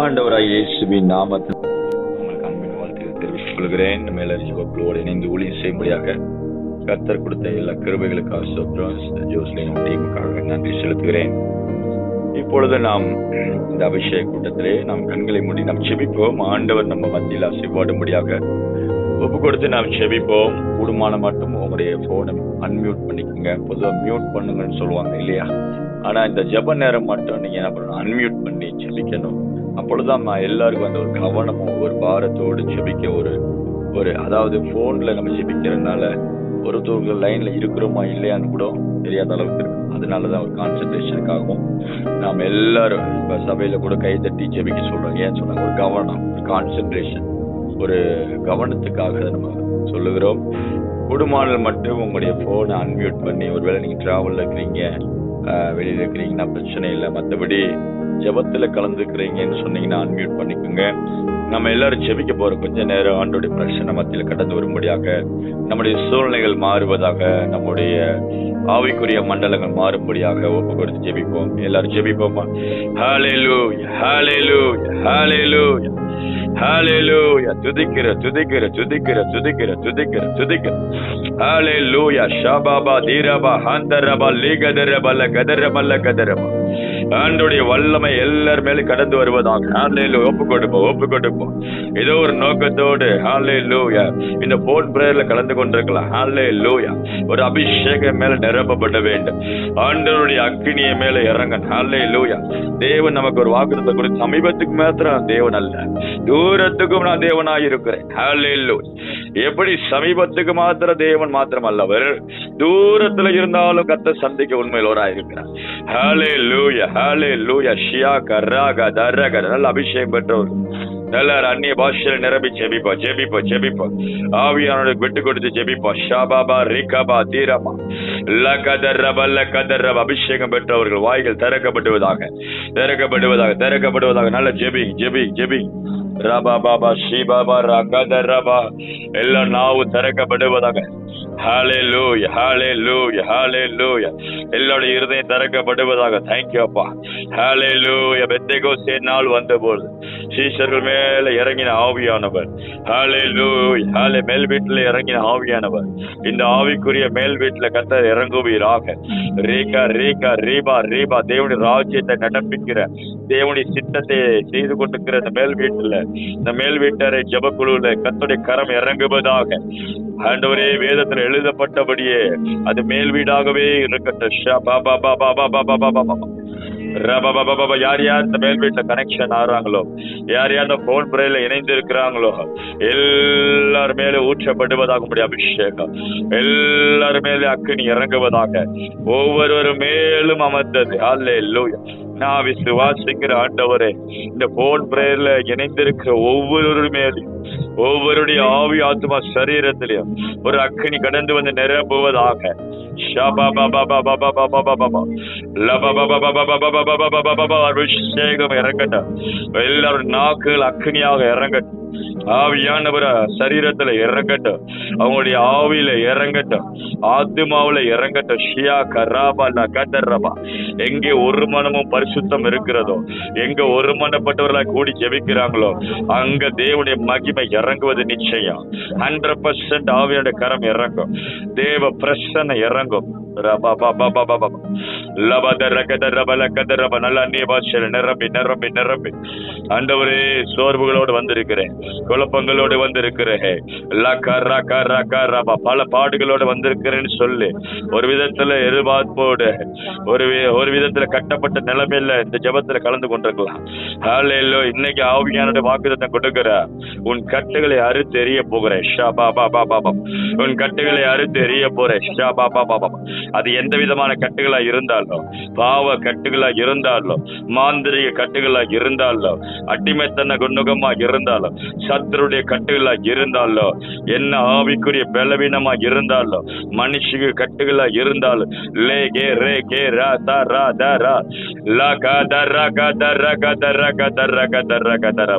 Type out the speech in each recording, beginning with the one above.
ஆண்டவராய் இயேசுவின் நாமத்தில் உங்களுக்கு அன்பின் வாழ்த்துக்களை தெரிவித்துக் கொள்கிறேன். மேலோடு இணைந்து ஊழியம் செய்யும்படியாக கர்த்தர் கொடுத்த எல்லா கிருபைகளுக்காக ஜோஸ்லின் டீமுக்காக நன்றி செலுத்துகிறேன். இப்பொழுது நாம் இந்த அபிஷேக கூட்டத்திலே நாம் கண்களை மூடி நாம் செபிப்போம். ஆண்டவர் நம்ம மத்தியில் ஆசீர்வாடும்படியாக ஒப்பு கொடுத்து நாம் செபிப்போம். கூடுமான மட்டும் உங்களுடைய போனை அன்மியூட் பண்ணிக்கோங்க. பொதுவாக மியூட் பண்ணுங்கன்னு சொல்லுவாங்க இல்லையா? ஆனா இந்த ஜெப நேரம் மட்டும் நீங்க என்ன பண்ணணும், அன்மியூட் பண்ணி செபிக்கணும். அப்பொழுதுதான் எல்லாருக்கும் அந்த ஒரு கவனமும் ஒரு பாரத்தோடு செபிக்க ஒரு அதாவது போன்ல நம்ம செபிக்கிறதுனால ஒருத்தவர்கள் லைன்ல இருக்கிறோமா இல்லையான்னு கூட தெரியாத அளவுக்கு இருக்கு. அதனாலதான் ஒரு கான்சென்ட்ரேஷனுக்காகவும் நாம் எல்லாரும் இப்ப சபையில கூட கை தட்டி ஜெபிக்க சொல்றோம். ஏன்னு சொன்னாங்க, ஒரு கவனம், ஒரு கான்சென்ட்ரேஷன், ஒரு கவனத்துக்காக நம்ம சொல்லுகிறோம். குடும்பங்கள் மட்டும் உங்களுடைய போனை அன்மியூட் பண்ணி, ஒருவேளை நீங்க டிராவல்ல இருக்கிறீங்க, வெளியில இருக்கிறீங்கன்னா பிரச்சனை இல்லை. மற்றபடி ஜெபத்துல கலந்துக்கிறீங்கன்னு சொன்னீங்கன்னா அன்மியூட் பண்ணிக்கோங்க. நம்ம எல்லாரும் ஜெபிக்க போறோம். கொஞ்ச நேரம் ஆண்டோடைய பிரச்சனை மத்தியில கடந்து வரும்படியாக, நம்முடைய சூழ்நிலைகள் மாறுவதாக, நம்முடைய ஆவிக்குரிய மண்டலங்கள் மாறும்படியாக ஒப்பு கொடுத்து ஜெபிப்போம். எல்லாரும் ஜெபிப்போமா? ஹல்லேலூயா, ஹல்லேலூயா, ஹல்லேலூயா, ஹல்லேலூயா. துதிக்கிற துதிக்கிற துதிக்கிற துதிக்கிற துதிக்கிற துதிக்கிற ஹல்லேலூயா. ஷபாபா தீரபா ஹந்தரபா லீகதரபல கதரபல கதரபா. ஆண்டோடைய வல்லமை எல்லார் மேலும் கடந்து வருவதாக. ஹல்லேலூயா. ஒப்பு கொடுப்போம், ஒப்பு கொடுப்போம். ஏதோ ஒரு நோக்கத்தோடு ஹல்லேலூயா இந்த போன் பிரேயர்ல கலந்து கொண்டிருக்கலாம். ஹல்லேலூயா. ஒரு அபிஷேகம் மேல நிரப்பப்பட வேண்டும். ஆண்டவருடைய அக்கினியை மேல இறங்க. ஹல்லேலூயா. தேவன் நமக்கு ஒரு வாக்குத்தத்தம் கொடுத்து, சமீபத்துக்கு மாத்திரம் தேவன் அல்ல, தூரத்துக்கும் நான் தேவனாய் இருக்கிறேன். ஹல்லேலூயா. எப்படி சமீபத்துக்கு மாத்திரம் தேவன் மாத்திரம் அல்லவர், தூரத்துல இருந்தாலும் கர்த்தர் சந்திக்க உண்மையிலோராய் இருக்கிறார். ஹல்லேலூயா, ஹல்லேலூயா. ஷியா கர்ராக தர்ரக. நல்ல அபிஷேகம் பெற்றவர் எல்லாரும் அந்நிய பாஷையில நிரம்பி ஜெபிப்பா, ஜெபிப்பா, ஜெபிப்பா. ஆவியானவருக்கு விட்டு கொடுத்து ஜெபிப்பா. ஷாபாபா ரிகபா தீரமா லகதரப லகதரப. அபிஷேகம் பெற்றவர்கள் வாய்கள் திறக்கப்படுவதாக, திறக்கப்படுவதாக, திறக்கப்படுவதாக. நல்ல ஜெபி, ஜெபி, ஜெபி. ரபா பாபா ஷிபாபா ரகதரபா. எல்லா நாவு திறக்கப்படுவதாக. ஹல்லேலூயா, ஹல்லேலூயா, ஹல்லேலூயா. எல்லாருடைய இருதயம் திறக்கப்படுவதாக. தேங்க்யூ அப்பா. ஹல்லேலூயா. பெந்தெகோஸ்தே நாள் வந்தபோது சீஷர்கள் மேல இறங்கின ஆவியானவர். ஹல்லேலூயா. ஹல்லே. மேல் வீட்டுல இறங்கின ஆவியானவர் இந்த ஆவிக்குரிய மேல் வீட்டுல கர்த்தர் இறங்குவீராக. ரீகா ரீகா ரீபா ரீபா. தேவனுடைய ராஜ்யத்தை நடப்பிக்கிற, தேவனுடைய சித்தத்தை செய்து கொண்டிருக்கிற இந்த மேல் வீட்டுல, இந்த மேல் வீட்டரை ஜெபக்குழுல கர்த்தருடைய கரம் இறங்குவதாக. ஆண்டவரே, வேதத்துல எழுதப்பட்டபடியே அது மேல் வீடாகவே இருக்கட்டும். யார் யார் இந்த மேல் வீட்டுல கனெக்ஷன் ஆறாங்களோ, யார் யார் இந்த போன் பிரேயர்ல இணைந்து இருக்கிறாங்களோ, எல்லாரும் மேல ஊற்றப்படுவதாக முடிய அபிஷேகம், எல்லாரும் மேல அக்கினி இறங்குவதாக, ஒவ்வொரு மேலும் அமர்ந்தது. ஹல்லேலூயா. நான் விசுவாசிக்கிற ஆண்டவரே, இந்த போன் பிரேயர்ல இணைந்திருக்கிற ஒவ்வொரு மேலும், ஒவ்வொருடைய ஆவி ஆத்மா சரீரத்திலையும் ஒரு அக்கினி கடந்து வந்து நிரப்புவதாக. அபிஷேகம் இறங்கட்டும். எல்லாரும் நாக்குகள் அக்கினியாக இறங்கட்டும். ஆவியானவர சரீரத்துல இறங்கட்டும், அவங்களுடைய ஆவியில இறங்கட்டும், ஆத்மாவில இறங்கட்டும். ஷியா கராபா லகதரபா. எங்கே ஒரு மனமும் பரிசுத்தம் இருக்கிறதோ, எங்க ஒரு மனப்பட்டவர்களாக கூடி ஜெபிக்கிறாங்களோ, அங்க தேவனுடைய மகிமை இறங்குவது நிச்சயம். 100% ஆவியோட கரம் இறங்கும், தேவ பிரசன்ன இறங்கும். நல்ல அந்நிய பாஷையில நிரம்பி நிரம்பி நிரம்பி. ஆண்டவரே, சோர்வுகளோடு வந்திருக்கிறேன், குழப்பங்களோடு வந்திருக்கிறேன், பல பாடுகளோடு வந்திருக்கிறேன்னு சொல்லி ஒரு விதத்துல எதிர்பார்ப்போடு, ஒரு விதத்துல கட்டப்பட்ட நிலைமையில இந்த ஜெபத்துல கலந்து கொண்டிருக்கலாம். ஹல்லேலூயா. இன்னைக்கு ஆவியானோட வாக்குத்தத்தம் கொடுக்கிற, உன் கட்டுகளை அறுத்து எறிய போகிறேன். உன் கட்டுகளை அறுத்து எறிய போறேன். அது எந்த விதமான கட்டுகளா இருந்தாலும், பாவ கட்டுகளா இருந்தாலும், மாந்திரிக கட்டுகளா இருந்தாலும், அடிமைத்தன குணகமா இருந்தாலும், சத்துருடைய கட்டுகளா இருந்தாலும், என்ன ஆவிக்குரிய பலவீனமா இருந்தாலும், மனுஷிக கட்டுகளா இருந்தாலும், லே கே ரே கே ரா தா ரா தா ரா லா கா தா ரா கா தா ரா கா தா ரா கா தா ரா கா தா ரா கா தா ரா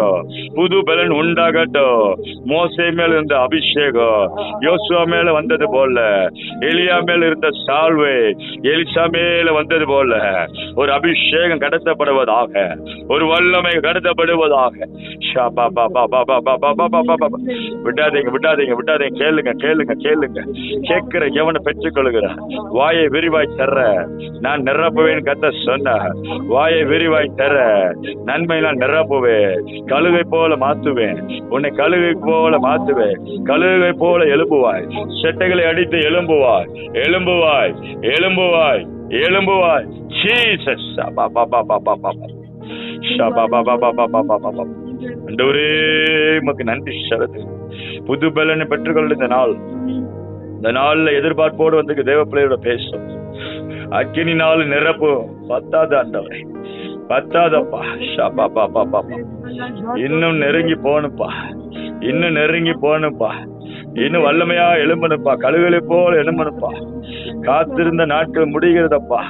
உண்டாகட்டும், புது பலன் உண்டாகட்டும். மோசே மேல இருந்த அபிஷேகம் யோசுவா மேல வந்தது போல, எலியா மேல இருந்த சால்வை எலிசா மேல வந்தது போல ஒரு அபிஷேகம் கடத்தப்படுவதாக, ஒரு வல்லமை கடத்தப்படுவதாக. விடாதீங்க விடாதீங்க விடாதீங்க. கேளுங்க கேளுங்க கேளுங்க. கேட்கிற எவனை பெற்றுக் கொள்கிறார். வாயை விரிவாய் தர நான் நிரப்புவேன் கத்த சொன்ன. வாயை விரிவாய் தர நன்மை நான் நிரப்புவேன். கழுகை போல மாத்துவேன் உன்னை, கழுகை போல மாத்துவேன். கழுகை போல எழும்புவாய், செட்டைகளை அடித்து எழும்புவாய், எழும்புவாய், எழும்புவாய், எழும்புவாய். ஜீசஸ் ஆண்டவரே உமக்கு நன்றி செலுத்து. புது பலனை பெற்றுக்கொள்ள இந்த நாள்ல எதிர்பார்ப்போடு வந்து தேவ பிள்ளையோட பேசும். அக்கினி நாள் நிரப்பும். பத்தாது ஆண்டவரே, பத்தாதப்பா. இன்னும் நெருங்கி போகணுப்பா, இன்னும் நெருங்கி போகணுப்பா, இன்னும் வல்லமையா எழும்பணுப்பா, கழுகளை போல எழும்பணுப்பா. காத்திருந்த நாட்கள் முடிகிறதப்பா,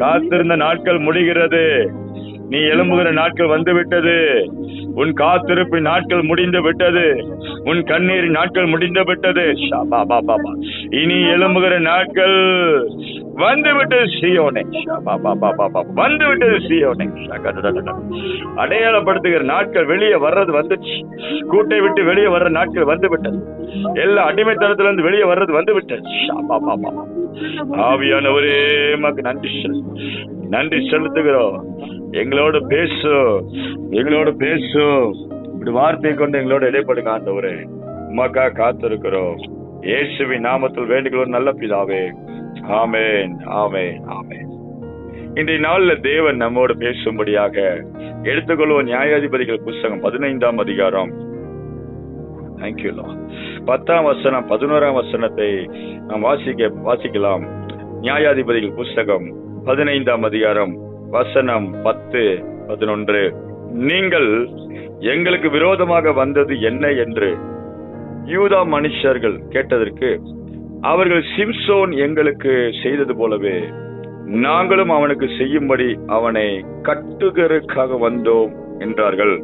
காத்திருந்த நாட்கள் முடிகிறது. நீ எழும்புகிற நாட்கள் வந்து விட்டது. உன் காத்திருப்பின் நாட்கள் முடிந்து விட்டது. உன் கண்ணீரின் நாட்கள் முடிந்து விட்டது. இனி எழும்புகிற நாட்கள் வந்து விட்டது சீயோனே, வந்து விட்டது சீயோனே. அடையாளப்படுத்துகிற நாட்கள் வெளியே வர்றது வந்துச்சு. கூட்டை விட்டு வெளியே வர்ற நாட்கள் வந்து விட்டது. எல்லா அடிமைத்தனத்துல இருந்து வெளியே வர்றது வந்து விட்டது. ஆவியானவரே மக்கு நன்றி நன்றி செலுத்துகிறோம். எங்களோடு பேசு, எங்களோடு பேசு. இப்படி வார்த்தை கொண்டு எங்களோட இடைப்படுங்க ஆண்டவரே. உமக்கா காத்திருக்கிறோம். இயேசுவின் நாமத்தில் வேண்டுகிறோம் நல்ல பிதாவே. ஆமென், ஆமென், ஆமென். இன்றைய நாள்ல தேவன் நம்மோடு பேசும்படியாக எடுத்துக்கொள்வோம் நியாயாதிபதிகள் புஸ்தகம் 15ஆம் அதிகாரம். தேங்க்யூ. 10ஆம் வசனம் 11ஆம் வசனத்தை நாம் வாசிக்கலாம். நியாயாதிபதிகள் புஸ்தகம் 15ஆம் அதிகாரம் வசனம் 10, 11. நீங்கள் எங்களுக்கு விரோதமாக வந்தது என்ன என்று யூதா மனுஷர்கள் கேட்டதற்கு அவர்கள் சிம்சோன் எங்களுக்கு செய்தது போலவே நாங்களும் அவனுக்கு செய்யும்படி அவனை கட்டுகிறதுக்காக வந்தோம் என்றார்கள்.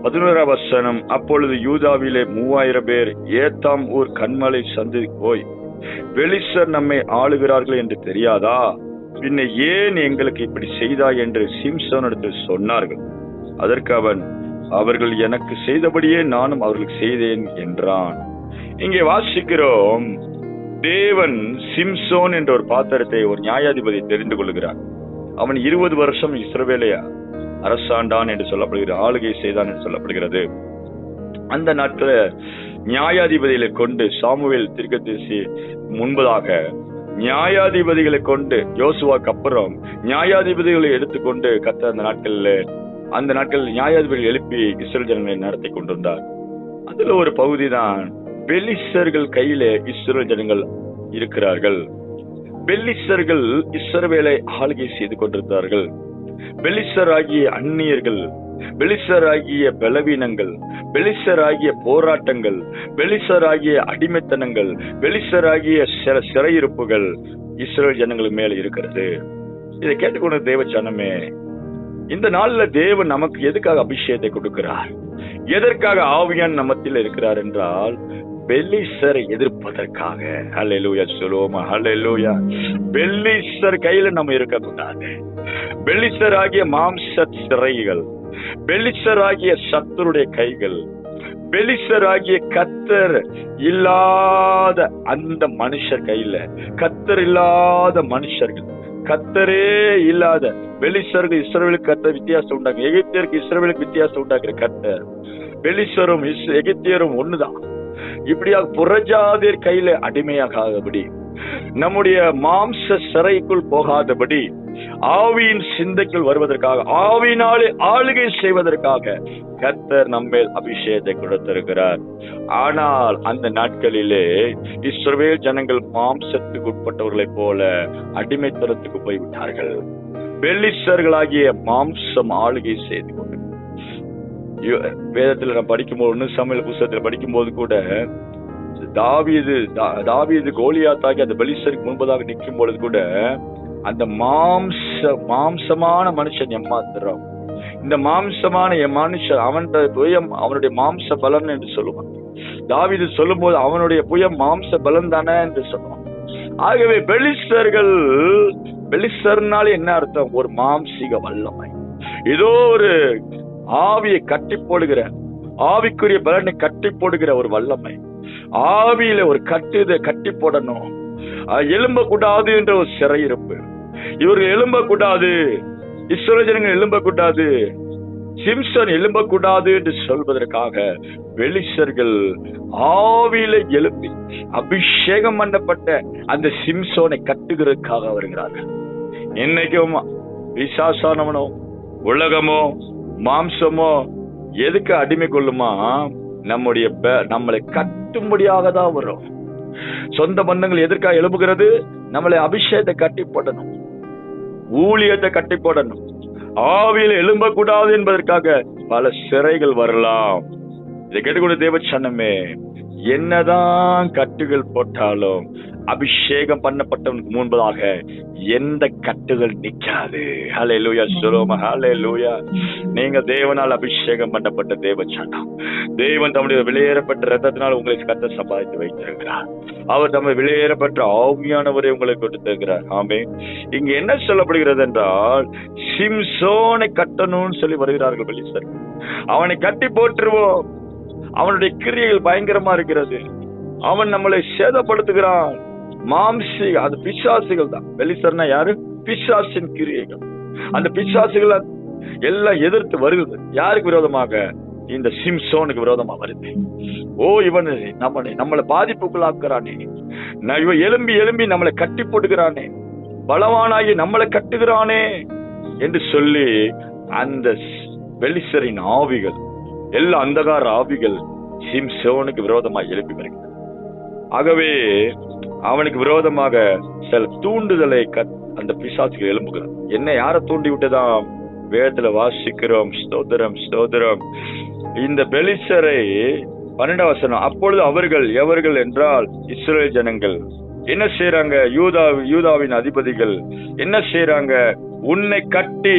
11ஆம் வசனம். அப்பொழுது யூதாவிலே 3000 பேர் ஏத்தாம் ஊர் கண்மலை சந்தி போய், பெலிஸ்தர் நம்மை ஆளுகிறார்கள் என்று தெரியாதா? பின்ன ஏன் எங்களுக்கு இப்படி செய்தாய் என்று சிம்சோனிடத்தில் சொன்னார்கள். அதற்கு அவன், அவர்கள் எனக்கு செய்தபடியே நானும் அவர்களுக்கு செய்தேன் என்றான். இங்கே வாசிக்கிறோம், தேவன் சிம்சோன் என்ற ஒரு பாத்திரத்தை, ஒரு நியாயாதிபதி தெரிந்து கொள்கிறார். அவன் 20 வருஷம் இஸ்ரவேலை அரசாண்டான் என்று சொல்லப்படுகிறது, ஆளுகை செய்தான் என்று சொல்லப்படுகிறது. அந்த நாட்கள நியாயாதிபதிகளை கொண்டு சாமுவேல் தீர்க்கதரிசி முன்பதாக நியாயாதிபதிகளை கொண்டு, யோசுவாக்கு அப்புறம் நியாயாதிபதிகளை எடுத்துக்கொண்டு கர்த்தர் அந்த நாட்கள் நியாயாதிபதிகள் எழுப்பி இஸ்ரவேல் ஜனங்களை நடத்தி கொண்டிருந்தார். அதுல ஒரு பகுதி தான் பெலிஸ்தர்கள் கையிலே இஸ்ரவேல் ஜனங்கள் இருக்கிறார்கள். பெலிஸ்தர்கள் இஸ்ரவேலை ஆளுகை செய்து கொண்டிருந்தார்கள். பெலிஸ்தர் ஆகிய அந்நியர்கள், பெலிஸ்தர் ஆகிய பலவீனங்கள், பெலிஸ்தர் ஆகிய போராட்டங்கள், பெலிஸ்தர் ஆகிய அடிமைத்தனங்கள், பெலிஸ்தர் ஆகிய சிறையிருப்புகள் இஸ்ரவேல் ஜனங்கள் மேல இருக்கிறது. இதை கேட்டுக்கொண்ட தேவ ஜனமே, இந்த நாள்ல தேவன் நமக்கு எதுக்காக அபிஷேகத்தை கொடுக்கிறார், எதற்காக ஆவியான் நம்மத்தில் இருக்கிறார் என்றால், பெலிஸ்தரை எதிர்ப்பதற்காக. ஹல்லேலூயா சொல்லுவோமா? ஹல்லேலூயா. பெலிஸ்தர் கையில நம்ம இருக்கக்கூடாது. பெலிஸ்தர் ஆகிய மாம்ச சிறைகள், பெலிஸ்தர் ஆகிய சத்துருடைய கைகள், பெலிஸ்தர் ஆகிய கர்த்தர் இல்லாத அந்த மனுஷர் கையில, கர்த்தர் இல்லாத மனுஷர்கள், கர்த்தரே இல்லாத பெலிஸ்தருக்கு இஸ்ரவேலுக்கு கர்த்தர் வித்தியாசம் உண்டாங்க, எகிப்தியருக்கு இஸ்ரவேலுக்கு வித்தியாசம் உண்டாக்குற கர்த்தர். பெலிஸ்தரும் எகிப்தியரும் ஒண்ணுதான். இப்படியாக புறஜாதியர் கையில அடிமையாகாதபடி, நம்முடைய மாம்ச சிறைக்குள் போகாதபடி, ஆவியின் சிந்தைக்குள் வருவதற்காக, ஆவியினாலே ஆளுகை செய்வதற்காக கர்த்தர் நம்மேல் அபிஷேகத்தை கொடுத்திருக்கிறார். ஆனால் அந்த நாட்களிலே இஸ்ரவேல் ஜனங்கள் மாம்சத்துக்கு உட்பட்டவர்களைப் போல அடிமைத்தனத்துக்கு போய்விட்டார்கள். பெலிஸ்தர்களாகிய மாம்சம் ஆளுகை செய்து கொண்டு, வேதத்துல நான் படிக்கும்போது, 1 சாமுவேல் புத்தகத்துல படிக்கும் போது கூட, தாவீது கோலியாத்தாகி அந்த பெலிஸ்தருக்கு முன்பதாக நிற்கும் பொழுது கூட, அந்த மாம்சமான மனுஷன் எம்மாத்திரம், இந்த மாம்சமான என் மனுஷன் அவனுடைய புயம் அவனுடைய மாம்ச பலன் என்று சொல்லுவான். தாவீது சொல்லும் போது அவனுடைய புயம் மாம்ச பலன் தானே என்று சொல்லுவான். ஆகவே பெலிஸ்தர்னால என்ன அர்த்தம்? ஒரு மாம்சீக வல்லமை. ஏதோ ஒரு ஆவியை கட்டி போடுகிற, ஆவிக்குரிய பலனை கட்டி போடுகிற ஒரு வல்லமை. ஆவியில ஒரு கட்டி போடணும். எழும்ப கூடாது என்ற ஒரு சிறையிருப்பு. இவர்கள் எழும்ப கூடாது, இஸ்ரவேல் ஜனங்கள் எழும்ப கூடாது, சிம்சன் எழும்ப கூடாது என்று சொல்வதற்காக பெலிஸ்தர்கள் ஆவியில எழுப்பி அபிஷேகம் பண்ணப்பட்ட அந்த சிம்சோனை கட்டுகிறதுக்காக வருகிறார்கள். இன்னைக்கும் பிசாசானவனோ உலகமோ மாம்சமோ எதுக்கு அடிமை கொள்ளுமா? நம்மளை கட்டும்படியாக தான் வரும். சொந்த பந்தங்கள் எதற்காக எழுப்புகிறது? நம்மளை அபிஷேகத்தை கட்டி போடணும், ஊழியத்தை கட்டி போடணும். ஆவியில் எழும்பக்கூடாது என்பதற்காக பல சிறைகள் வரலாம். இதை கேட்டுக்கொண்டு தேவ சனமே, என்னதான் கட்டுகள் போட்டாலும் அபிஷேகம் பண்ணப்பட்டவனுக்கு முன்பதாக எந்த கட்டுகள் நிற்காது. ஹல்லேலூயா சொல்லுவோமா? ஹல்லேலூயா. நீங்க தேவனால் அபிஷேகம் பண்ணப்பட்ட தேவ சனம். தேவன் தம்முடைய விலையேறப்பட்ட ரத்தத்தினால் உங்களை கத்த சம்பாதித்து வைத்திருக்கிறார். அவர் தம்முடைய விலையேறப்பட்ட ஆவியானவரை உங்களுக்கு கொடுத்திருக்கிறார். ஆமே. இங்க என்ன சொல்லப்படுகிறது என்றால், சிம்சோனை கட்டணும்னு சொல்லி வருகிறார்கள் பெலிஸ்தர். அவனை கட்டி போட்டுருவோம். அவனுடைய கிரியைகள் பயங்கரமா இருக்கிறது. அவன் நம்மளை சேதப்படுத்துகிறான். மாம்சி, அது பிசாசுகள் தான். பெலிஸ்தர்னா யாரு? பிசாசின் கிரியைகள். அந்த பிசாசுகள் எல்லாம் எதிர்த்து வருகிறது. யாருக்கு விரோதமாக? இந்த சிம்சோனுக்கு விரோதமா வருது. ஓ, இவன் நம்மளை பாதிப்புக்குள்ளாக்குறானே, இவன் எழும்பி நம்மளை கட்டி போட்டுக்கிறானே, பலவானாகி நம்மளை கட்டுகிறானே என்று சொல்லி அந்த பெலிஸ்தரின் ஆவிகள், எல்லா அந்தகார ஆவிகள் சிம்சோனுக்கு விரோதமாக எழுப்பி வருகிறது. ஆகவே அவனுக்கு விரோதமாக சில தூண்டுதலை அந்த பிசாசுகள் எழும்புகிறான். என்ன, யாரை தூண்டி விட்டுதான்? வேதத்துல வாசிக்கிறோம். ஸ்தோத்திரம் ஸ்தோத்திரம். இந்த பெலிஸ்தரை 12 வசனம். அப்பொழுது அவர்கள் எவர்கள் என்றால் இஸ்ரவேல் ஜனங்கள் என்ன செய்யறாங்க? யூதாவின் அதிபதிகள் என்ன செய்யறாங்க? உன்னை கட்டி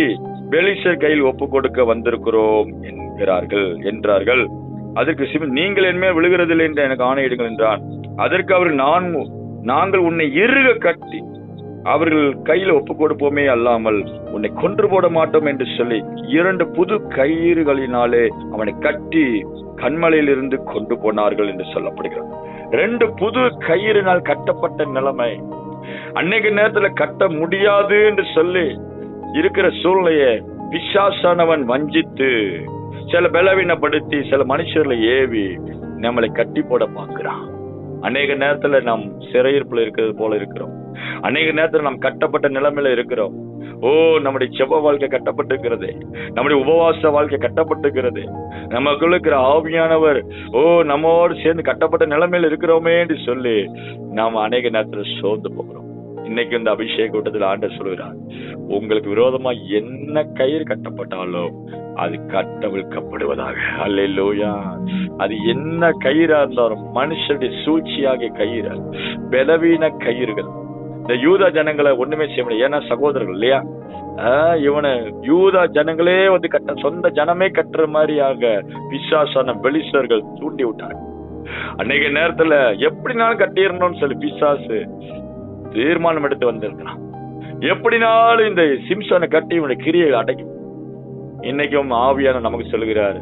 பெலிஸ்தர் கையில் ஒப்பு கொடுக்க வந்திருக்கிறோம் என்றார்கள். அதற்கு நீங்கள் என்மேல் விழுகிறதில்லை என்று எனக்கு ஆணையிடுங்கள் என்றான். அதற்கு அவர்கள் நாங்கள் உன்னை இறுக கட்டி அவர்கள் கையில ஒப்பு கொடுப்போமே அல்லாமல் உன்னை கொன்று போட மாட்டோம் என்று சொல்லி 2 புது கயிறுகளினாலே அவனை கட்டி கண்மலையில் இருந்து கொண்டு போனார்கள் என்று சொல்லப்படுகிறது. 2 புது கயிறினால் கட்டப்பட்ட நிலைமை. அன்னைக்கு நேரத்துல கட்ட முடியாது என்று சொல்லி இருக்கிற சூழ்நிலையை பிசாசானவன் வஞ்சித்து சில பலவீனப்படுத்தி சில மனுஷர்களை ஏவி நம்மளை கட்டி போட பார்க்கிறான். அநேக நேரத்துல நாம் சிறையிருப்புல இருக்கிறது போல இருக்கிறோம். அநேக நேரத்துல நாம் கட்டப்பட்ட நிலைமையில இருக்கிறோம். ஓ, நம்முடைய செவ்வ வாழ்க்கை கட்டப்பட்டிருக்கிறது, நம்முடைய உபவாச வாழ்க்கை கட்டப்பட்டிருக்கிறது, நமக்குள்ள இருக்கிற ஆவியானவர் நம்மோடு சேர்ந்து கட்டப்பட்ட நிலைமையில இருக்கிறோமே என்று சொல்லி நாம் அநேக நேரத்துல சோர்ந்து போகிறோம். இன்னைக்கு இந்த அபிஷேக கூட்டத்தில் ஆண்டவர் சொல்கிறார், உங்களுக்கு விரோதமா என்ன கயிறு கட்டப்பட்டாலும் அது கட்டவிழ்க்கப்படுவதாக. அல்லேலூயா. அது என்ன கயிறா இருந்தாலும், மனுஷனுடைய சூழ்ச்சியாகிய கயிறு, பலவீன கயிறுகள். இந்த யூதா ஜனங்களை ஒண்ணுமே செய்ய முடியாது. ஏன்னா சகோதரர்கள் இல்லையா? இவனை யூதா ஜனங்களே வந்து சொந்த ஜனமே கட்டுற மாதிரியாக பிசாசான பெலிஸ்தர்கள் தூண்டி விட்டாங்க. அன்னைக்கு நேரத்துல எப்படினாலும் கட்டிடணும்னு சொல்லி பிசாசு தீர்மானம் எடுத்து வந்திருக்கிறான். எப்படினாலும் இந்த சிம்சனை கட்டி இவனுடைய கிரியை அடைக்கும். இன்னைக்கும் ஆவியான நமக்கு சொல்கிறார்,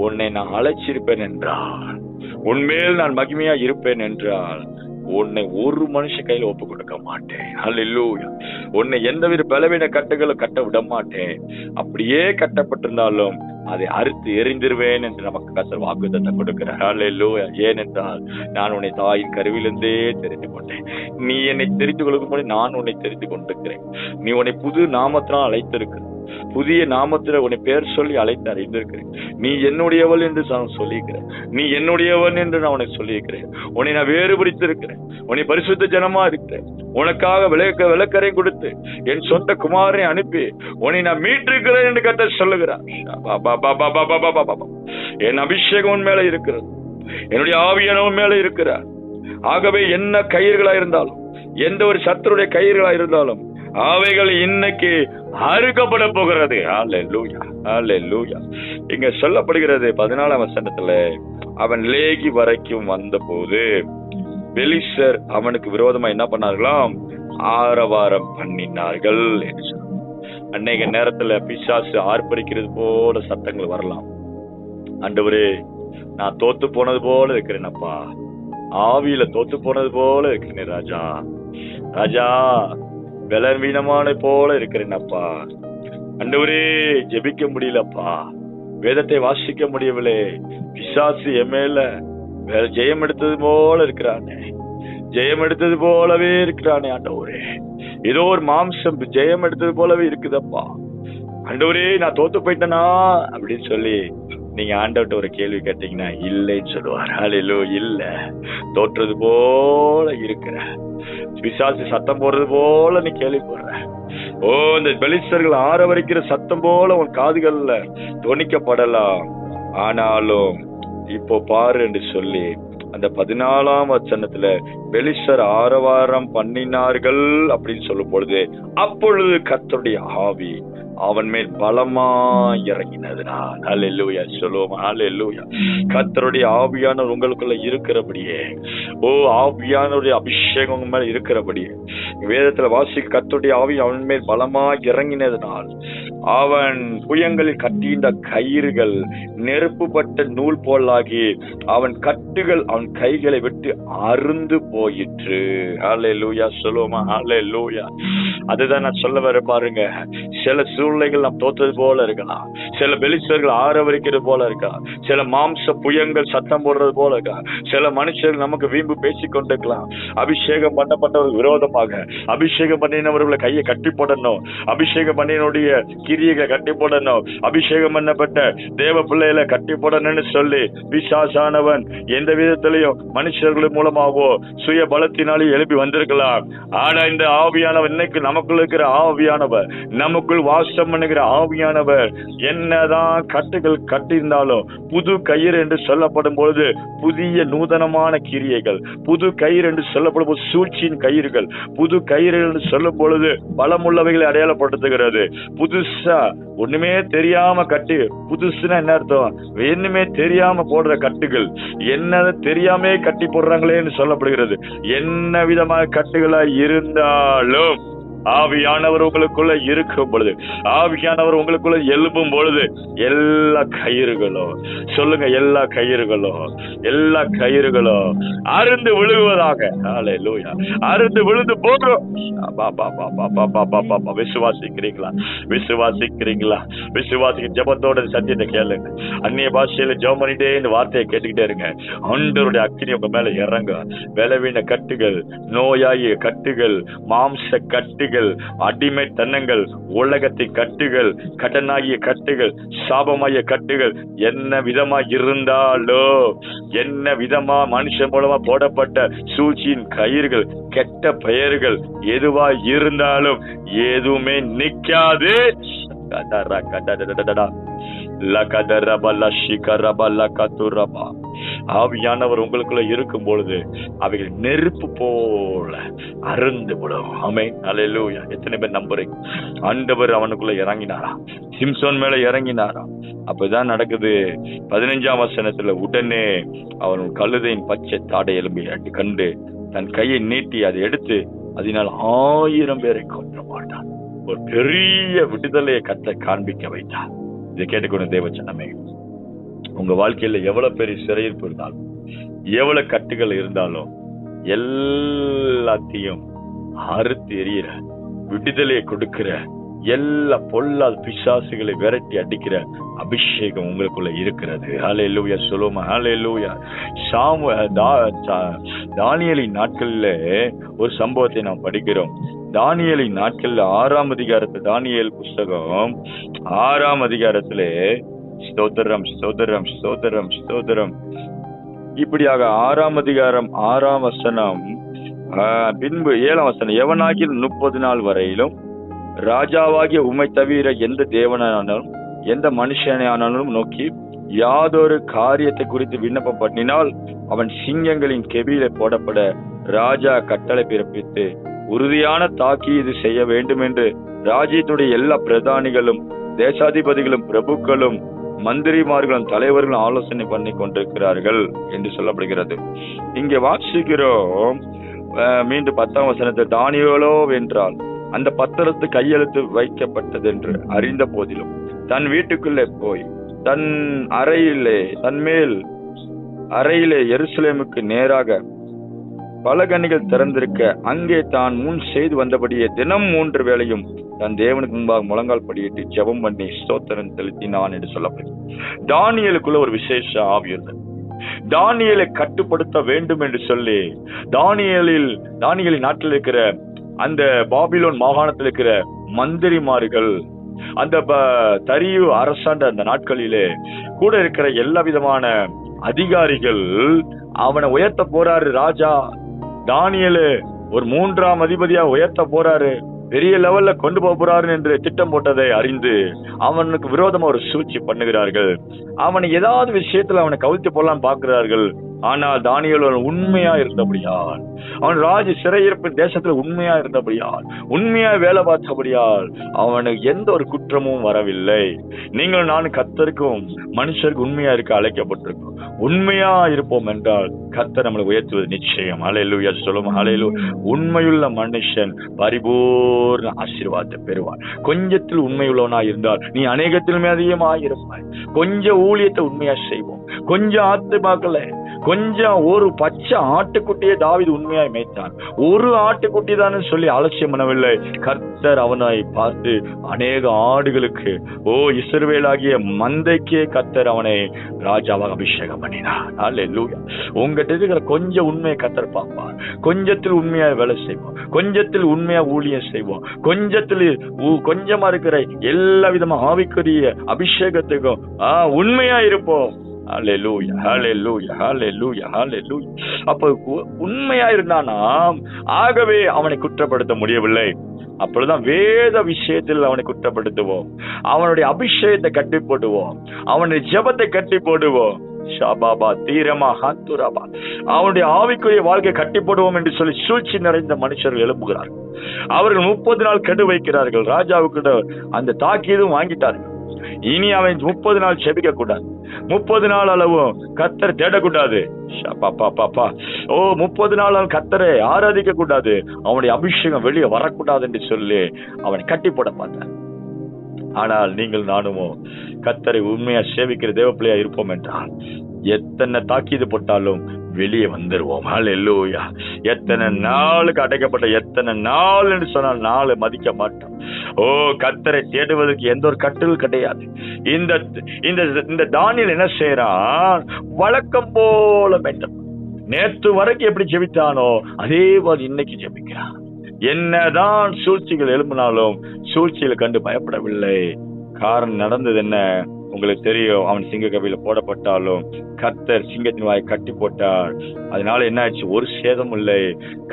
உன்னை நான் அழைச்சிருப்பேன் என்றால், உன்மேல் நான் மகிமையா இருப்பேன் என்றால், உன்னை ஒரு மனுஷ கையில ஒப்பு கொடுக்க மாட்டேன். அல்லேலூயா. உன்னை எந்தவித பலவீன கட்டுகளும் கட்ட விட மாட்டேன். அப்படியே கட்டப்பட்டிருந்தாலும் அதை அறுத்து எறிந்திருவேன் என்று நமக்கு கர்த்தர் வாக்குத்தத்தம் கொடுக்கிறார். அல்லேலூயா. ஏனென்றால் நான் உன்னை தாயின் கருவிலிருந்தே தெரிந்து கொண்டேன். நீ என்னை தெரிந்து கொள்ளும் போது நான் உன்னை தெரிந்து கொண்டிருக்கிறேன். நீ உன்னை புது நாமத்தினால் அழைத்திருக்கிற, புதிய நாமத்துல உன்னை பேர் சொல்லி அழைத்து அறிந்திருக்கிறேன். நீ என்னுடையவள் என்று நான் சொல்லியிருக்கிறேன். நீ என்னுடையவன் என்று நான் உனக்கு சொல்லியிருக்கிறேன். உன்னை நான் வேறுபடுத்திருக்கிறேன். உன்னை பரிசுத்த ஜனமா இருக்கிறேன். உனக்காக விளக்கரை கொடுத்து என் சொந்த குமாரனை அனுப்பி உன்னை நான் மீட்டிருக்கிறேன் என்று கர்த்தர் சொல்லுகிறார். என் அபிஷேகம் உன் மேல இருக்கிறது, என்னுடைய ஆவியானவன் மேல இருக்கிறார். ஆகவே என்ன கயிறுகளா இருந்தாலும், எந்த ஒரு சத்துருடைய கயிறுகளா இருந்தாலும் அவைகள் இன்னைக்கு அறுக்கப்பட போகிறது. ஹல்லேலூயா, ஹல்லேலூயா. இங்க சொல்லப்படுகிறது 14ஆம் வசனத்துல, அவன் லேகி வரைக்கும் வந்த போது பெலிஸ்தர் அவனுக்கு விரோதமா என்ன பண்ணார்களாம்? ஆரவாரம் பண்ணினார்கள் என்று சொல்றாங்க. அன்னைக்கு நேரத்துல பிசாசு ஆர்ப்பரிக்கிறது போல சத்தங்கள் வரலாம். ஆண்டவரே, நான் தோத்து போனது போல இருக்கிறேனப்பா, ஆவியில தோத்து போனது போல இருக்கிறேன் ராஜா, ராஜா பலவீனமான போல இருக்கிறேனப்பா, ஆண்டவரே ஜெபிக்க முடியலப்பா, வேதத்தை வாசிக்க முடியவில்லை, பிசாசு என் மேல ஜெயம் எடுத்தது போல இருக்கிறானே, ஜெயம் எடுத்தது போலவே இருக்கிறானே ஆண்டவரே, ஏதோ ஒரு மாம்சம் ஜெயம் எடுத்தது போலவே இருக்குதப்பா, ஆண்டவரே நான் தோத்து போயிட்டேனா அப்படின்னு சொல்லி நீங்க ஆண்டவர்கிட்ட ஒரு கேள்வி கேட்டீங்கன்னா இல்லைன்னு சொல்லுவார். ஹல்லேலூயா. இல்ல, தோற்றது போல இருக்கிற, பிசாசு சத்தம் போடுறது போல நீ கேள்விப்படுற. ஓ, இந்த பெலிஸ்தர்கள் ஆரவரிக்கிற சத்தம் போல உன் காதுகள்ல தொனிக்கப்படலாம். ஆனாலும் இப்போ பாரு என்று சொல்லி அந்த 14ஆம் வசனத்துல பெலிஸ்தர் ஆரவாரம் பண்ணினார்கள் அப்படின்னு சொல்லும் பொழுது, அப்பொழுது கர்த்தருடைய ஆவி அவன் மேல் பலமா இறங்கினதுனால். ஹல்லேலூயா சொல்லுவோம். ஹல்லேலூயா. கர்த்தருடைய ஆவியானவர் உங்களுக்குள்ள இருக்கிறபடியே, ஓ ஆவியானவருடைய அபிஷேகம் உங்க மேல இருக்கிறபடியே, வேதத்துல வாசிக்க கர்த்தருடைய ஆவி அவன் மேல் பலமா இறங்கினதுனால் அவன் புயங்களில் கட்டியிருந்த கயிறுகள் நெருப்புப்பட்ட நூல் போலாகி அவன் கட்டுகள் அவன் கைகளை விட்டு அருந்து போயிற்று. ஹல்லேலூயா சொல்லுவோமா. ஹல்லேலூயா. அதுதான் நான் சொல்ல வர பாருங்க. சில சூழ்நிலைகள் நாம் தோற்றது போல இருக்கலாம், சில பெலிஸ்தர்கள் ஆரவரிக்கிறது போல இருக்கலாம், சில மாம்ச புயங்கள் சத்தம் போடுறது போல இருக்கலாம், சில மனுஷர்கள் நமக்கு வீம்பு பேசிக் கொண்டிருக்கலாம். அபிஷேகம் பண்ணப்பட்டவர்கள் விரோதமாக, அபிஷேகம் பண்ணினவர்களை கையை கட்டி போடணும், அபிஷேகம் பண்ணினுடைய கிரியைகளை கட்டி போடணும், அபிஷேகம் பண்ணப்பட்ட தேவ பிள்ளைகளை கட்டி போடணும்னு சொல்லி பிசாசானவன் எந்த விதத்திலையும் மனுஷர்கள் மூலமாகவோ சுய பலத்தினாலே எழுப்பி வந்திருக்கலாம். ஆனா இந்த ஆவியானவர் இன்னைக்கு நமக்குள்ள இருக்கிற ஆவியானவர், நமக்குள் வாசம் பண்ணுகிற ஆவியானவர் என்னதான் கட்டுகள் கட்டியிருந்தாலும் புது கயிறு என்று சொல்லப்படும் பொழுது புதிய நூதனமான கிரியைகள், புது கயிறு என்று சொல்லப்படும் போது சூழ்ச்சியின் கயிறுகள், புது கயிறு என்று சொல்லும் பொழுது பலமுள்ளவைகளை அடையாளப்படுத்துகிறது. புதுசா ஒண்ணுமே தெரியாம கட்டு, புதுசுன்னா என்ன அர்த்தம்? ஒண்ணுமே தெரியாம போடுற கட்டுகள், என்னது தெரியாமே கட்டி போடுறாங்களேன்னு சொல்லப்படுகிறது. என்ன விதமான கட்டுகளா இருந்தாலும் ஆவியானவர் உங்களுக்குள்ள இருக்கும் பொழுது, ஆவியானவர் உங்களுக்குள்ள எழுப்பும் பொழுது எல்லா கயிறுகளும், சொல்லுங்க, எல்லா கயிறுகளும், எல்லா கயிறுகளும் அருந்து விழுகுவதாக. ஹல்லேலூயா. அருந்து விழுந்து போகிறோம். விசுவாசிக்கிறீங்களா? விசுவாசிக்கிறீங்களா? விசுவாசிக்க ஜபத்தோட சத்தியத்தை கேளுங்க. அந்நிய பாஷையில ஜெபம் பண்ணிட்டே இந்த வார்த்தையை கேட்டுக்கிட்டே இருங்க. ஆண்டவருடைய அக்கினி உங்க மேல இறங்க. பலவீன கட்டுகள், நோயாகிய கட்டுகள், மாம்ச கட்டுகள், அடிமைத்தனங்கள், உலகத்தின் கட்டுகள், கடனாகிய கட்டுகள், சாபமாகிய கட்டுகள், என்ன விதமா இருந்தாலோ, என்ன விதமா மனுஷன் மூலமா போடப்பட்ட சூழ்ச்சியின் கயிறுகள், கெட்ட பெயர்கள் எதுவா இருந்தாலும் எதுவுமே நிக்காது. ஆவியானவர் உங்களுக்குள்ள இருக்கும் பொழுது அவைகள் நெருப்பு போல அருந்து விடும். ஆமென். ஹல்லேலூயா. எத்தனை பேர் நம்புறீங்க? ஆண்டவர் அவனுக்குள்ள இறங்கினாரா? சிம்சோன் மேல இறங்கினாரா? அப்பதான் நடக்குது. 15ஆம் வசனத்துல, உடனே அவன் கழுதையின் பச்சை தாடை எலும்பை கண்டு தன் கையை நீட்டி அதை எடுத்து அதனால் 1000 பேரை கொன்று போட்டான். ஒரு பெரிய விடுதலையை கர்த்தர் காண்பிக்க வைத்தார். இதை கேட்டுக்கொண்டு தேவச்சனமே, உங்க வாழ்க்கையில எவ்வளவு பெரிய சிறையிருப்பு இருந்தாலும், எவ்வளவு கட்டுகள் இருந்தாலும், எல்லாத்தையும் அறுத்து எறிகிற, விடுதலையை கொடுக்கிற, எல்லா பொல்லாத பிசாசுகளை விரட்டி அடிக்கிற அபிஷேகம் உங்களுக்குள்ள இருக்கிறது. ஹல்லேலூயா சொல்லுமா. ஹல்லேலூயா. தானியேலின் நாட்கள்ல ஒரு சம்பவத்தை நாம் படிக்கிறோம். தானியேலின் நாட்கள்ல 6ஆம் அதிகாரத்துல, தானியேல் புஸ்தகம் 6ஆம் அதிகாரத்திலே, ஸ்தோத்திரம் ஸ்தோத்திரம் ஸ்தோத்திரம் ஸ்தோத்திரம், இப்படியாக 6ஆம் அதிகாரம் 6ஆம் வசனம் பின்பு 7ஆம் வசனம், எவனாகிய 30 நாள் வரையிலும் ராஜாவாகிய உம்மை தவிர எந்த தேவனானாலும் எந்த மனுஷனானாலும் நோக்கி யாதொரு காரியத்தை குறித்து விண்ணப்பம் பண்ணினால் அவன் சிங்கங்களின் கெபியில போடப்பட ராஜா கட்டளை பிறப்பித்து உறுதியான தாக்கீது செய்ய வேண்டும் என்று ராஜ்யத்துடைய எல்லா பிரதானிகளும் தேசாதிபதிகளும் பிரபுக்களும் மந்திரிமார்களும் தலைவர்களும் ஆலோசனை பண்ணி கொண்டிருக்கிறார்கள் என்று சொல்லப்படுகிறது. இங்கே வாசிக்கிறோம் மீண்டும் 10ஆம் வசனத்தில், தானியேலோ வென்றால் அந்த பத்திரத்து கையெழுத்து வைக்கப்பட்டது என்று அறிந்த போதிலும் தன் வீட்டுக்குள்ளே போய் தன் அறையிலே எருசலேமுக்கு நேராக பலகணிகள் திறந்திருக்க அங்கே தான் முன் செய்து வந்தபடியே தினம் 3 வேளையும் தன் தேவனுக்கு முன்பாக முழங்கால் படியிட்டு ஜெபம் பண்ணி ஸ்தோத்திரம் செலுத்தினான் என்று சொல்லப்படுகிறது. தானியேலுக்குள்ள ஒரு விசேஷ ஆவி இருந்தது. தானியேலை கட்டுப்படுத்த வேண்டும் என்று சொல்லி தானியேலின் நாட்டில் இருக்கிற அந்த பாபிலோன் மாகாணத்தில் இருக்கிற மந்திரிமார்கள், அந்த தரியு அரசாண்ட அந்த நாட்களிலே கூட இருக்கிற எல்லா விதமான அதிகாரிகள் அவனை உயர்த்த போறாரு. ராஜா தானியேலு ஒரு 3ஆம் அதிபதியா உயர்த்த போறாரு, பெரிய லெவல்ல கொண்டு போறாரு என்று திட்டம் போட்டதை அறிந்து அவனுக்கு விரோதமா ஒரு சூழ்ச்சி பண்ணுகிறார்கள். அவனை ஏதாவது விஷயத்துல அவனை கவிழ்த்து போடலாம் பார்க்கிறார்கள். ஆனால் தானியேல் உண்மையா இருந்தபடியால், அவன் சிறையிருப்பு தேசத்துல உண்மையா இருந்தபடியால், உண்மையா வேலை பார்த்தபடியால் அவனுக்கு எந்த ஒரு குற்றமும் வரவில்லை. நீங்கள் நான் கர்த்தருக்கும் மனுஷருக்கு உண்மையா இருக்க அழைக்கப்பட்டிருக்கோம். உண்மையா இருப்போம் என்றால் கர்த்தர் நம்மளை உயர்த்துவது நிச்சயம். ஹல்லேலூயா சொல்லுவோம். ஹல்லேலூயா. உண்மையுள்ள மனுஷன் பரிபூர்ண ஆசீர்வாதத்தை பெறுவான். கொஞ்சத்தில் உண்மையுள்ளவனா இருந்தால் நீ அநேகத்திலுமே அதிகமாக இருப்பாய். கொஞ்சம் ஊழியத்தை உண்மையா செய்வோம். கொஞ்சம் ஆத்துமாக்களை, கொஞ்சம் ஒரு பச்சை ஆட்டுக்குட்டியை தாவீது உண்மையாய் மேய்த்தான். ஒரு ஆட்டுக்குட்டி தான் சொல்லி அலட்சியம் பண்ணவில்லை. கர்த்தர் அவனை பார்த்து அநேக ஆடுகளுக்கு இஸ்ரவேலாகிய மந்தைக்கே கர்த்தர் அவனை ராஜாவாக அபிஷேகம் பண்ணினார். அல்லேலூயா. உங்ககிட்ட இருக்கிற கொஞ்சம் உண்மையை கர்த்தர் பார்ப்பார். கொஞ்சத்தில் உண்மையா வேலை செய்வோம், கொஞ்சத்தில் உண்மையா ஊழியம் செய்வோம், கொஞ்சமா இருக்கிற எல்லா விதமா ஆவிக்குரிய அபிஷேகத்துக்கும் உண்மையா இருப்போம். ஹல்லேலூயா, ஹல்லேலூயா, ஹல்லேலூயா, ஹல்லேலூயா. அப்ப உண்மையா இருந்தானா ஆகவே அவனை குற்றப்படுத்த முடியவில்லை. அப்பொழுதுதான் வேத விஷயத்தில் அவனை குற்றப்படுத்துவோம், அவனுடைய அபிஷேகத்தை கட்டி போடுவோம், அவனுடைய ஜெபத்தை கட்டி போடுவோம். அவனுடைய ஆவிக்குரிய வாழ்க்கை கட்டி போடுவோம் என்று சொல்லி சூழ்ச்சி நிறைந்த மனுஷர்கள் எழுப்புகிறார்கள். அவர்கள் 30 நாள் கெடு வைக்கிறார்கள். ராஜாவுக்கு அந்த தாக்கீதும் வாங்கிட்டார்கள். இனி அவன் 30 நாள் செபிக்க கூடாது, 30 நாள் அளவும் கர்த்தர் தேடக்கூடாது. 30 நாள் கர்த்தரை ஆராதிக்க கூடாது, அவனுடைய அபிஷேகம் வெளியே வரக்கூடாது என்று சொல்லி அவனை கட்டி போட பார்த்தார். ஆனால் நீங்கள் நானுமோ கர்த்தரை உண்மையா சேவிக்கிற தேவ பிள்ளையா இருப்போம் என்றால் எத்தனை தாக்கீது போட்டாலும் வெளியே வந்துருவோம். ஹல்லேலூயா. எத்தனை நாளுக்கு அடைக்கப்பட்ட எத்தனை நாள் என்று சொன்னால் நாள் மதிக்க மாட்டோம். கர்த்தரை தேடுவதற்கு எந்த ஒரு கட்டல் கிடையாது. இந்த தானியேல் என்ன செய்யறான்? வழக்கம் போல மேய்த்தான். நேற்று வரைக்கும் எப்படி ஜெபித்தானோ அதே போல இன்னைக்கு ஜெபிக்கிறான். என்னதான் சூழ்ச்சிகள் எழும்பினாலும் சூழ்ச்சிகளை கண்டு பயப்படவில்லை. காரணம் நடந்தது என்ன உங்களுக்கு தெரியும். அவன் சிங்க கவியில போடப்பட்டாலும் கர்த்தர் சிங்கத்தின் வாயை கட்டி போட்டார். அதனால என்ன ஆச்சு? ஒரு சேதம் இல்லை.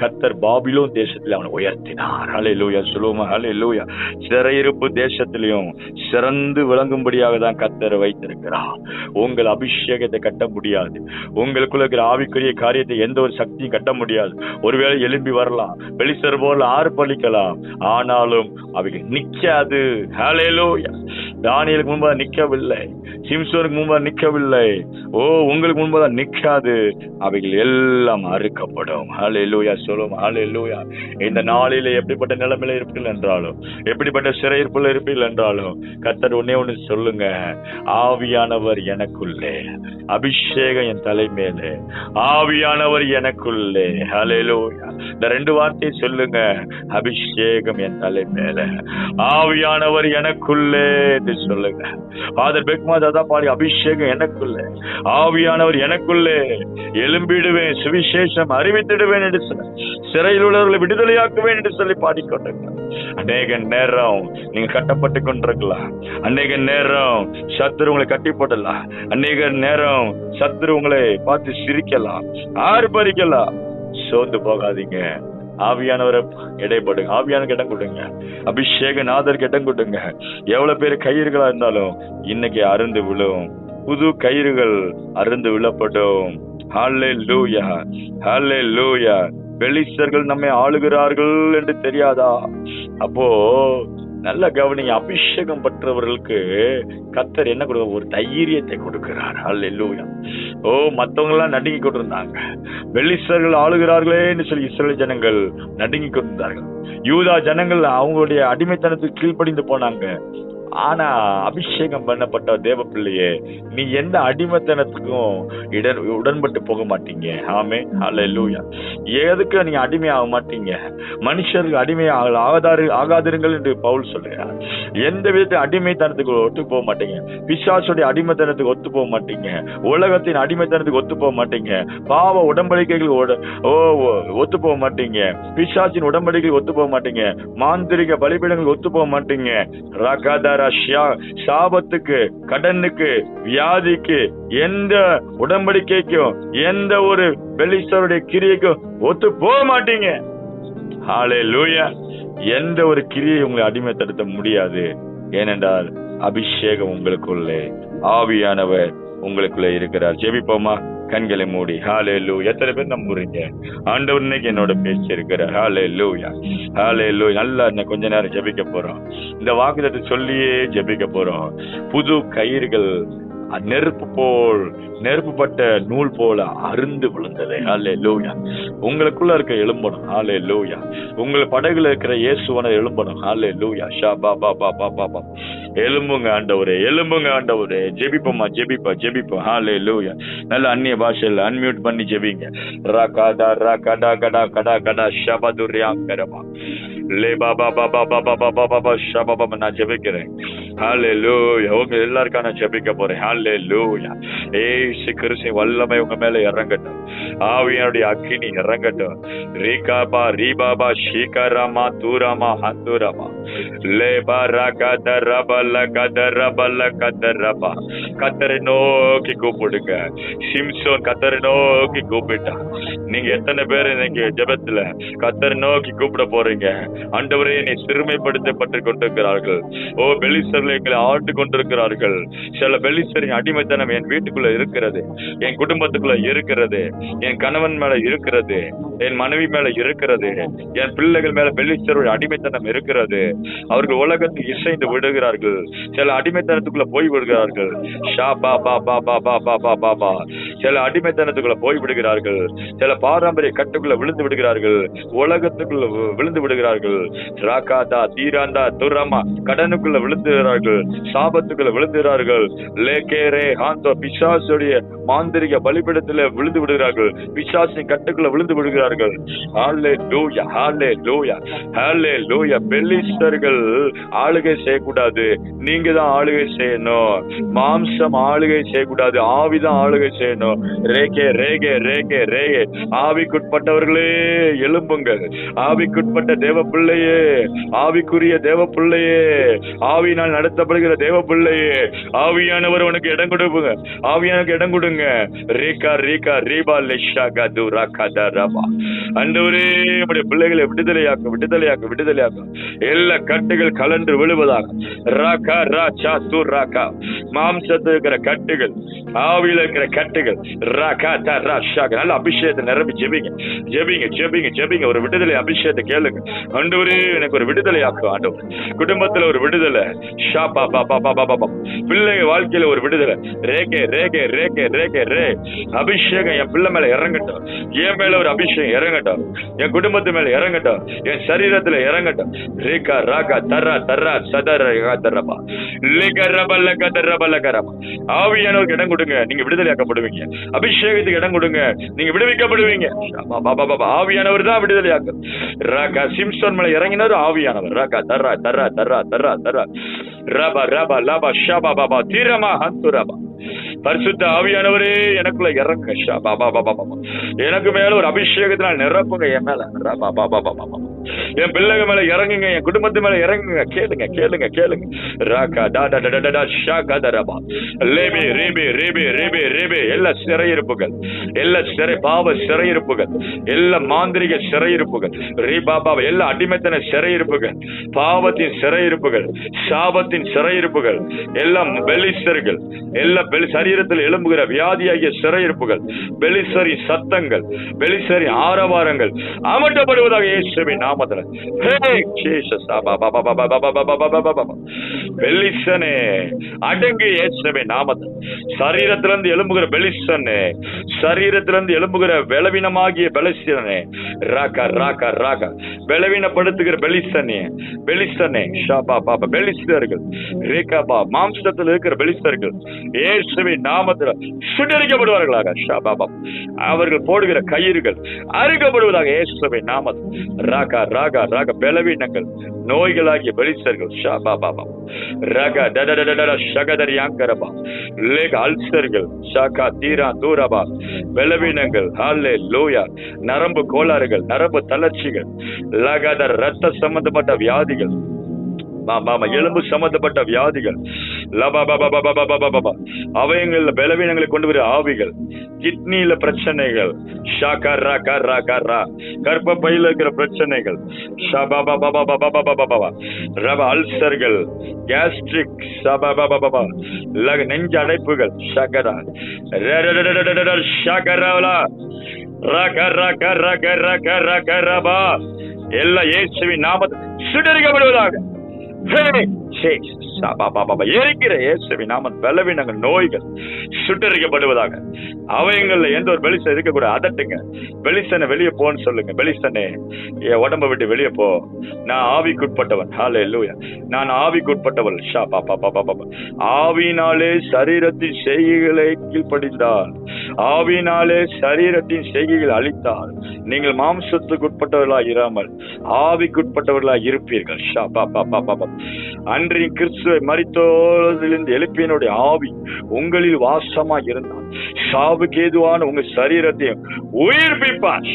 கர்த்தர் பாபிலோன் தேசத்துல அவனை உயர்த்தினார். ஹல்லேலூயா சொல்லுவோமா? ஹல்லேலூயா. சிறையிருப்பு தேசத்திலையும் சிறந்து விளங்கும்படியாக தான் கர்த்தர் வைத்திருக்கிறார். உங்கள் அபிஷேகத்தை கட்ட முடியாது, உங்களுக்குள்ள இருக்கிற ஆவிக்குரிய காரியத்தை எந்த ஒரு சக்தியும் கட்ட முடியாது. ஒருவேளை எழும்பி வரலாம், வெளிச்சர் போல ஆர்ப்பரிக்கலாம், ஆனாலும் அவைகள் நிக்காது. ஹல்லேலூயா. தானியேலுக்கு முன்பாக நிக்கவில்லை, சிம்சோனுக்கு முன்பாக நிக்கவில்லை. உங்களுக்கு முன்பாக நிக்காது. அவைகள் எல்லாம் அறுக்கப்படும். ஹல்லேலூயா சொல்லுவோம். ஹல்லேலூயா. இந்த நாளிலே எப்படிப்பட்ட நிலைமையில இருப்பீர்கள் என்றாலும், எப்படிப்பட்ட சிறையிருப்புல இருப்பீர்கள் என்றாலும் கர்த்தர் ஒண்ணு சொல்லுங்க, ஆவியானவர் எனக்குள்ளே, அபிஷேகம் என் தலை மேலே, ஆவியானவர் எனக்குள்ளே. ஹல்லேலூயா. இந்த 2 வார்த்தையை சொல்லுங்க, அபிஷேகம் என் தலை மேலே, ஆவியானவர் எனக்குள்ளே என்று சொல்லுங்க. ஃபாதர் பெக்மாதா தான் பாடி, அபிஷேகம் எனக்குள்ளே, ஆவியானவர் எனக்குள்ளே, எழும்பிடுவேன், சுவிசேஷம் அறிவித்திடுவேன் என்று சொல்ல, சிறையில் உள்ளவர்களை விடுதலையாக்குவேன் என்று சொல்லி பாடிக்கொண்டிருக்க. அநேக நேரம் நீங்க கட்டப்பட்டு கொண்டிருக்கலாம், அநேக நேரம் சத்துரு உங்களை கட்டி போடலாம், அநேக நேரம் சத்துரு உங்களை பார்த்து சிரிக்கலாம், ஆர்ப்பரிக்கலாம். சோர்ந்து போகாதீங்க. ஆவியானவரை இடைப்படுங்க, ஆவியானுக்கு இடம் கொடுங்க, அபிஷேக நாதருக்கு இடம் கொடுங்க. எவ்வளவு பேர் கயிறுகளா இருந்தாலும் இன்னைக்கு அருந்து விழும், புது கயிறுகள் அருந்து விழப்படும். ஹல்லேலூயா, ஹல்லேலூயா. பெலிஸ்தர்கள் நம்மை ஆளுகிறார்கள் என்று தெரியாதா? அப்போ நல்ல கவனிங்க, அபிஷேகம் பெற்றவர்களுக்கு கர்த்தர் என்ன கொடுக்க? ஒரு தைரியத்தை கொடுக்கிறார். அல்லேலூயா. மத்தவங்க எல்லாம் நடுங்கி கொண்டிருந்தாங்க. பெலிஸ்தர்கள் ஆளுகிறார்களேன்னு சொல்லி இஸ்ரவேல் ஜனங்கள் நடுங்கி கொண்டிருந்தார்கள். யூதா ஜனங்கள் அவங்களுடைய அடிமைத்தனத்துக்கு கீழ்ப்படிந்து போனாங்க. ஆனா அபிஷேகம் பண்ணப்பட்ட தேவ பிள்ளையே, நீ எந்த அடிமைத்தனத்துக்கும் உடன்பட்டு போக மாட்டீங்க. ஆமே, அல்லேலூயா. எதுக்கு நீங்க அடிமையாக மாட்டீங்க? மனுஷருக்கு அடிமை ஆகாதிருங்கள் என்று பவுல் சொல்றார். எந்த விதத்தை அடிமைத்தனத்துக்கு ஒத்து போக மாட்டீங்க. பிசாசுடைய அடிமைத்தனத்துக்கு ஒத்து போக மாட்டீங்க. உலகத்தின் அடிமைத்தனத்துக்கு ஒத்து போக மாட்டீங்க. பாவ உடன்படிக்கைகள் ஒத்து போக மாட்டீங்க. பிசாசின் உடன்படிக்கைகள் ஒத்து போக மாட்டீங்க. மாந்திரிக பலிபீடங்கள் ஒத்து போக மாட்டீங்க. சாபத்துக்கு, கடனுக்கு, வியாதிக்கு, எந்த உடன்படிக்கைக்கும், எந்த ஒரு பெலிஸ்தருடைய கிரியைக்கும் ஒத்து போக மாட்டீங்க. ஹல்லேலூயா. எந்த ஒரு கிரியை உங்களை அடிமைப்படுத்த முடியாது. ஏனென்றால் அபிஷேகம் உங்களுக்குள்ளே, ஆவியானவர் உங்களுக்குள்ளே இருக்கிறார். ஜெபிப்போமா? கண்களை மூடி. ஹல்லேலூயா. எத்தனை பேர் நம்புறீங்க? ஆண்டவர் இன்னைக்கு என்னோட பேசியிருக்கிறார். ஹல்லேலூயா, ஹல்லேலூயா. நல்லா கொஞ்ச நேரம் ஜெபிக்க போறோம். இந்த வாக்குத்தத்தை சொல்லியே ஜெபிக்க போறோம். புது கயிறுகள் நெருப்புப்பட்ட நூல் போல அருந்து விழுந்தது. ஹல்லேலூயா. உங்களுக்குள்ள இருக்க எழும்பணும். ஹல்லேலூயா. உங்கள் படகுல இருக்கிற இயேசுவனை எழும்பணும். ஹல்லேலூயா. எழும்புங்க ஆண்டவரே, எழும்புங்க ஆண்டவரே. ஜெபிப்போமா? ஜெபிப்போம். ஹல்லேலூயா. நல்ல அந்நிய பாஷையில அன்மியூட் பண்ணி ஜெபிங்க. ரகடா ரகடா கடா கடா கடா ஷபதுரியாங்கரமா லே பாபா பாபா பாபா பாபா பாபா ஷபபா. நான் ஜெபிக்கிறேன். ஹல்லேலூயா. உங்க எல்லாருக்கும் நான் ஜெபிக்க போறேன். ஹல்லேலூயா. ஏசு கிறிஸ்துவின் வல்லமை உங்க மேல இறங்கட்டும். ஆவியானுடைய அக்கினி இறங்கட்டும். ரீகாபா ரீபாபா ஷீகராமா தூராமா ஹந்துராமா லேபா ரகதரபல கதரபல கதரபா. கத்தரை நோக்கி கூப்பிடுங்க. சிம்சோன் கத்தரை நோக்கி கூப்பிட்டான். நீங்க எத்தனை பேர் இன்னைக்கு ஜெபத்துல கத்தரை நோக்கி கூப்பிட போறீங்க? ஆண்டவரே, என்னை சிறுமைப்படுத்தப்பட்டு கொண்டிருக்கிறார்கள். பெலிஸ்தர்கள் எங்களை ஆண்டு கொண்டிருக்கிறார்கள். சில பெலிஸ்தரின் அடிமைத்தனம் என் வீட்டுக்குள்ள இருக்கிறது, என் குடும்பத்துக்குள்ள இருக்கிறது, என் கணவன் மேல இருக்கிறது, என் மனைவி மேல இருக்கிறது, என் பிள்ளைகள் மேல பெலிஸ்தருடைய அடிமைத்தனம் இருக்கிறது. அவர்கள் உலகத்தில் இசைந்து விடுகிறார்கள். சில அடிமைத்தனத்துக்குள்ள போய் விடுகிறார்கள். சில அடிமைத்தனத்துக்குள்ள போய் விடுகிறார்கள். சில பாரம்பரிய கட்டுக்குள்ள விழுந்து விடுகிறார்கள். உலகத்துக்குள்ள விழுந்து விடுகிறார்கள். ராகாதா தீராந்தா துரமா கடனுக்குள்ள விழுந்துகிறார்கள். சாபத்துக்குள்ள விழுந்துகிறார்கள். லேகேரே ஹாந்தோ பிசாசுடைய மாந்திரிக பலிபீடத்துல விழுந்து விடுகிறார்கள். பிசாசின் கட்டுக்குள்ள விழுந்து விடுகிறார்கள். ஹல்லேலூயா, ஹல்லேலூயா, ஹல்லேலூயா. பெலிஸ்தர்கள் ஆளுகை செய்யக்கூடாது. நீங்க தான் ஆளுகை செய்யணும். மாம்சம் ஆளுகை செய்யக்கூடாது. ஆவிதான் ஆளுகை செய்யணும். ரேகே ரேகே ரேகே ரேகே. ஆவிக்குட்பட்டவர்களே எழும்புங்கள். ஆவிக்குட்பட்ட தேவ பிள்ளையே, ஆவிக்குரிய தேவ பிள்ளையே, ஆவியினால் நடத்தப்படுகிற தேவ பிள்ளையே, ஆவியானவர் உனக்கு இடம் கொடுங்க. ஆவியானுக்கு இடம் கொடுங்க. ரீகா ரீகா ரீபா லிஷா கது ரகதா ரபா. ஆண்டவரே, நம்முடைய பிள்ளைகளை விடுதலையாக்கும், விடுதலையாக்கும், விடுதலையாக்கும். எல்லா கட்டுகள் கலன்று விழுவதாக. ராகா ராச்சா து ராகா. மாம்சத்தில் இருக்கிற கட்டுகள், ஆவியில இருக்கிற கட்டுகள், ராகா தா ராஷா. நல்ல அபிஷேகத்தை நிரம்பி ஜெபிங்க, ஜெபிங்க, ஜெபிங்க, ஜெபிங்க. ஒரு விடுதலை அபிஷேகத்தை கேளுங்க. ஆண்டவரே, எனக்கு ஒரு விடுதலை ஆக்கும். ஆண்டவர், குடும்பத்துல ஒரு விடுதலை. ஷா பா பா பா பா பா. பிள்ளைங்க வாழ்க்கையில ஒரு விடுதலை. ரேகே ரேகே ரேகே ரேகே ரே. அபிஷேகம் என் பிள்ளை மேல இறங்கட்டும். என் மேல ஒரு அபிஷேகம் இறங்கட்டும். என் குடும்பத்து மேல இறங்கட்டும். என் சரீரத்துல இறங்கட்டும். ரேகா ராகா தரா தரா சதர தரபா லேகரபல கதரபல கரபா. ஆவியானவருக்கு இடம் கொடுங்க, நீங்க விடுதலையாக்கப்படுவீங்க. அபிஷேகத்துக்கு இடம் கொடுங்க, நீங்க விடுவிக்கப்படுவீங்க. ஆவியானவர் தான் விடுதலையாக்க. ராகா சிம்சோன் மேல இறங்கினாரு ஆவியானவர். ராகா தரா தரா தரா தரா தரா ரபா ரபா லபா ஷபா பாபா தீரமா ஹந்துரபா. பரிசுத்த ஆவியானவரே, எனக்குள்ள இறங்க. எனக்கு மேல ஒரு அபிஷேகத்தினால் நிரப்புங்க. என் மேல என் பிள்ளைங்க மேல இறங்குங்க. என் குடும்பத்து மேல இறங்குங்க. கேளுங்க, கேளுங்க, கேளுங்க. ராகா டாடா டடடா ஷாகா தரபா லேபே ரேபே ரேபே ரேபே ரேபே. எல்லா சிறையிருப்புகள், எல்லா பாவ சிறையிருப்புகள், எல்லா மாந்திரிக சிறையிருப்புகள், ரீபாபா, எல்லா அடிமைத்தன சிறையிருப்புகள், பாவத்தின் சிறையிருப்புகள், சாபத்தின் சிறையிருப்புகள், எல்லாம் பெலிஸ்தர்கள், எல்லா சரீரத்தில் எழும்புகிற வியாதியாகிய சிறையிருப்புகள், பெலிஸ்தரி சத்தங்கள், பெலிஸ்தரி ஆரவாரங்கள் அமட்டப்படுவதாக இயேசுவின் நாமத்தில். பெலிஸ்தனே அடங்கு இயேசுவின் நாமத்தில். சரீரத்திலிருந்து எழும்புகிற பெலிஸ்தனே, சரீரத்திலிருந்து எழும்புகிற பலவீனமாகிய பெலிஸ்தனே, ராகா ராகா ராகா பலவீனப்படுத்துகிற பெலிஸ்தனே, பெலிஸ்தனே ஷாபா பாபா பெலிஸ்தர்கள் ரேகாபா மாம்சத்தில் இருக்கிற பெலிஸ்தர்கள் இயேசுவின் நாமத்தில் சுட்டரிக்கப்படுவார்களாக. ஷாபா அவர்கள் போடுகிற கயிறுகள் அறுக்கப்படுவதாக இயேசுவின் நாமத்தில். ராகா ராகா ராகா பலவீனங்கள் நோய்களாகிய பெலிஸ்தர்கள் ஷாபா பாபா ராகா டடடடட ஷகதரியாங்கரபா லேக அல்சர்கள் ஷாகா தீரா தூரபா பலவீனங்கள் ஹல்லேலூயா நரம்பு கோளாறுகள், நரம்பு தளர்ச்சிகள், லகதர் ரத்த சம்பந்தப்பட்ட வியாதிகள், எலும்பு சம்பந்தப்பட்ட வியாதிகள், அவயங்கள்ல பலவீனங்களை கொண்டு வர ஆவிகள், கிட்னியில பிரச்சனைகள், கர்ப்பப்பையில இருக்கிற பிரச்சனைகள், அல்சர்கள், கேஸ்ட்ரிக், நெஞ்சு அடைப்புகள், எல்லா இயேசுவின் நாமத்தில் சுட்டரிக்கப்படுவதாக. இருக்கிற இயேசுவின் நாமம் பலவீனங்கள் நோய்கள் சுட்டரிக்கப்படுவதாக. அவயங்கள்ல எந்த ஒரு பெலிஸ்தன் இருக்கக்கூட அதட்டுங்க. பெலிஸ்தனை வெளியே போன்னு சொல்லுங்க. பெலிஸ்தனே என் உடம்ப விட்டு வெளியே போ, நான் ஆவிக்குட்பட்டவன். ஹல்லேலூயா, நான் ஆவிக்குட்பட்டவள். ஆவியினாலே சரீரத்தின் செய்கைகளை கீழ்ப்படிந்தால், ஆவியினாலே சரீரத்தின் செய்கைகள் அழித்தால் நீங்கள் மாம்சத்துக்கு உட்பட்டவர்களாக இராமல் ஆவிக்குட்பட்டவர்களாக இருப்பீர்கள். அன்றைய கிறிஸ்துவை மரித்தோரிலிருந்து எழுப்பியனுடைய ஆவி உங்களில் வாசமா இருந்தால் சாவுக்கு ஏதுவான உங்க சரீரத்தையும் உயிர்ப்பிப்பார்.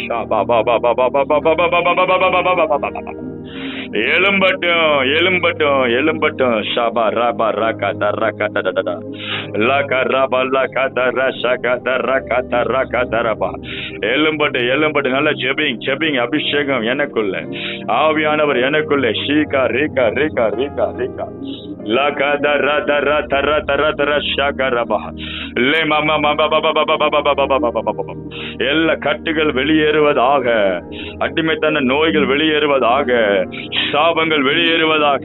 எழும்பட்டும் எழும்பட்டும் எழும்பட்டும். ஷாபா ராபா ராகா தரகா தடடா லகா ராபா லகா தர ஷகா தரகா தரகா தரபா. எழும்பட்டு எழும்பட்டு. நல்ல ஜெபிங் ஜெபிங் அபிஷேகம் எனக்குள்ள, ஆவியானவர் எனக்குள்ள. ஷீகா ரேகா ரேகா ரேகா ரேகா லகா தர தர தர தர தர ஷகா ரபா லே மாமா மாமா பாபா பாபா பாபா பாபா பாபா. எல்லா கட்டுகள் வெளியேறுவதாக, அடிமைத்தன நோய்கள் வெளியேறுவதாக, சாபங்கள் வெளியேறுவதாக.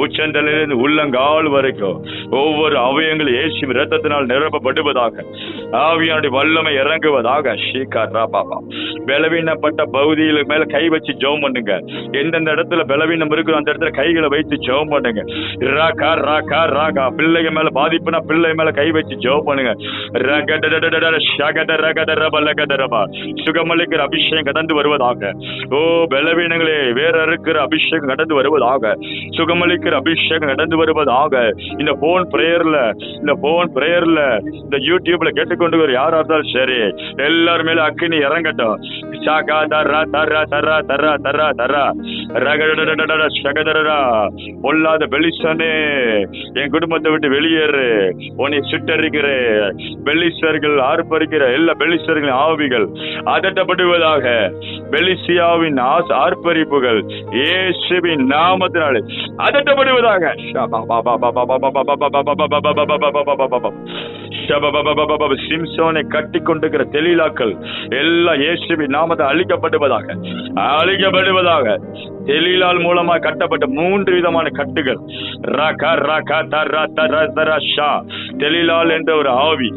உச்சந்தலிருந்து உள்ளங்கால் வரைக்கும் ஒவ்வொரு அவயங்களும் இயேசுவின் இரத்தத்தினால் நிரப்பப்படுவதாக. ஆவியானுடைய வல்லமை இறங்குவதாக. பலவீனப்பட்ட பகுதியில் மேல கை வச்சு ஜெபம் பண்ணுங்க. எந்தெந்த இடத்துல பலவீனம் இருக்கோ அந்த இடத்துல கைகளை வைத்து ஜெபம் பண்ணுங்க. ராகா ராகா ராகா. பிள்ளைங்க மேல பாதிப்புனா பிள்ளை மேல கை வச்சு ஜெபம் பண்ணுங்க. சுகமளிக்கிற அபிஷேகம் கடந்து வருவதாக. ஓ பலவீனங்களே வேற இருக்கிற அபிஷேகம் கடந்து வருவதாக. சுகமளிக்கிற அபிஷேகம் கடந்து வருவதாக. இந்த போன் பிரேயர்ல இந்த யூடியூப்ல கேட்டுக்கொண்டு வர யாரா இருந்தாலும் சரி, எல்லாரும் மேல அக்கினி இறங்கட்டும். பொல்லாத பெலிஸ்தனே என் குடும்பத்தை விட்டு வெளியேறு, உன்னை சுட்டரிக்கிறேன். பெலிஸ்தர்கள் ஆர்ப்பரிக்கிற எல்லா பெலிஸ்தர்களின் ஆவிகள் அதட்டப்படுவதாக. பெலிசியாவின் ஆர்ப்பரிப்புகள் இயேசுவின் நாமத்தினாலே அதட்டப்படுவதாக. சிம்சோனை கட்டி கொண்டிருக்கிற தெலீலாக்கள் எல்லா இயேசுவின் நாமத்தை அழிக்கப்படுவதாக, அழிக்கப்படுவதாக. தெலீலால் மூலமா கட்டப்பட்ட 3 விதமான கட்டுகள். தெலீலால் என்ற ஒரு ஆவி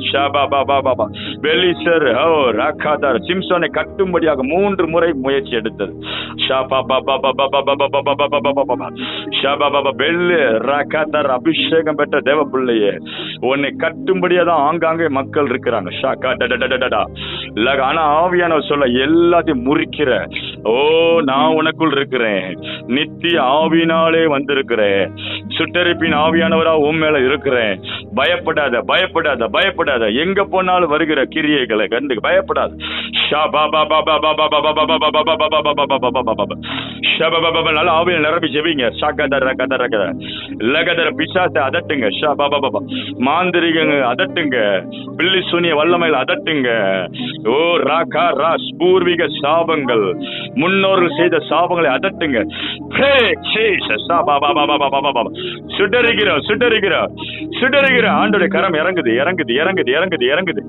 சிம்சோனை கட்டும்படியாக 3 முறை முயற்சி எடுத்தது. அபிஷேகம் பெற்ற தேவ பிள்ளையே, உன்னை கட்டும்படியா தான் ஆங்காங்கே மக்கள் இருக்கிறாங்க. ஆனா ஆவியானவர் சொல்ல எல்லாத்தையும் முறிக்கிற, ஓ நான் உனக்குள் இருக்கிறேன், நித்திய ஆவியினாலே வந்திருக்கிறேன், சுட்டரிப்பின் ஆவியானவரா உன் மேல இருக்கிறேன். பயப்படாத பயப்படாத பயப்படாத. எங்க போனாலும் வருகிற கிரியைகளை கண்டு பயப்படாத. நல்ல ஆவியில் நிரம்பி ஜெபிங்க. பிசாசை அதட்டுங்க. மாந்திரிகங்க அதட்டுங்க. பில்லி சூனிய வல்லமையில் அதட்டுங்க. ஓ ராகா ராஸ் பூர்வீக சாபங்கள், முன்னோர்கள் செய்த சாபங்களை அதட்டுங்க. சுடரிக்கிறோம் சுடரிக்கிறோம் சுடரிக்கிறோம். ஆண்டோடைய கரம் இறங்குது இறங்குது இறங்குது இறங்குது இறங்குது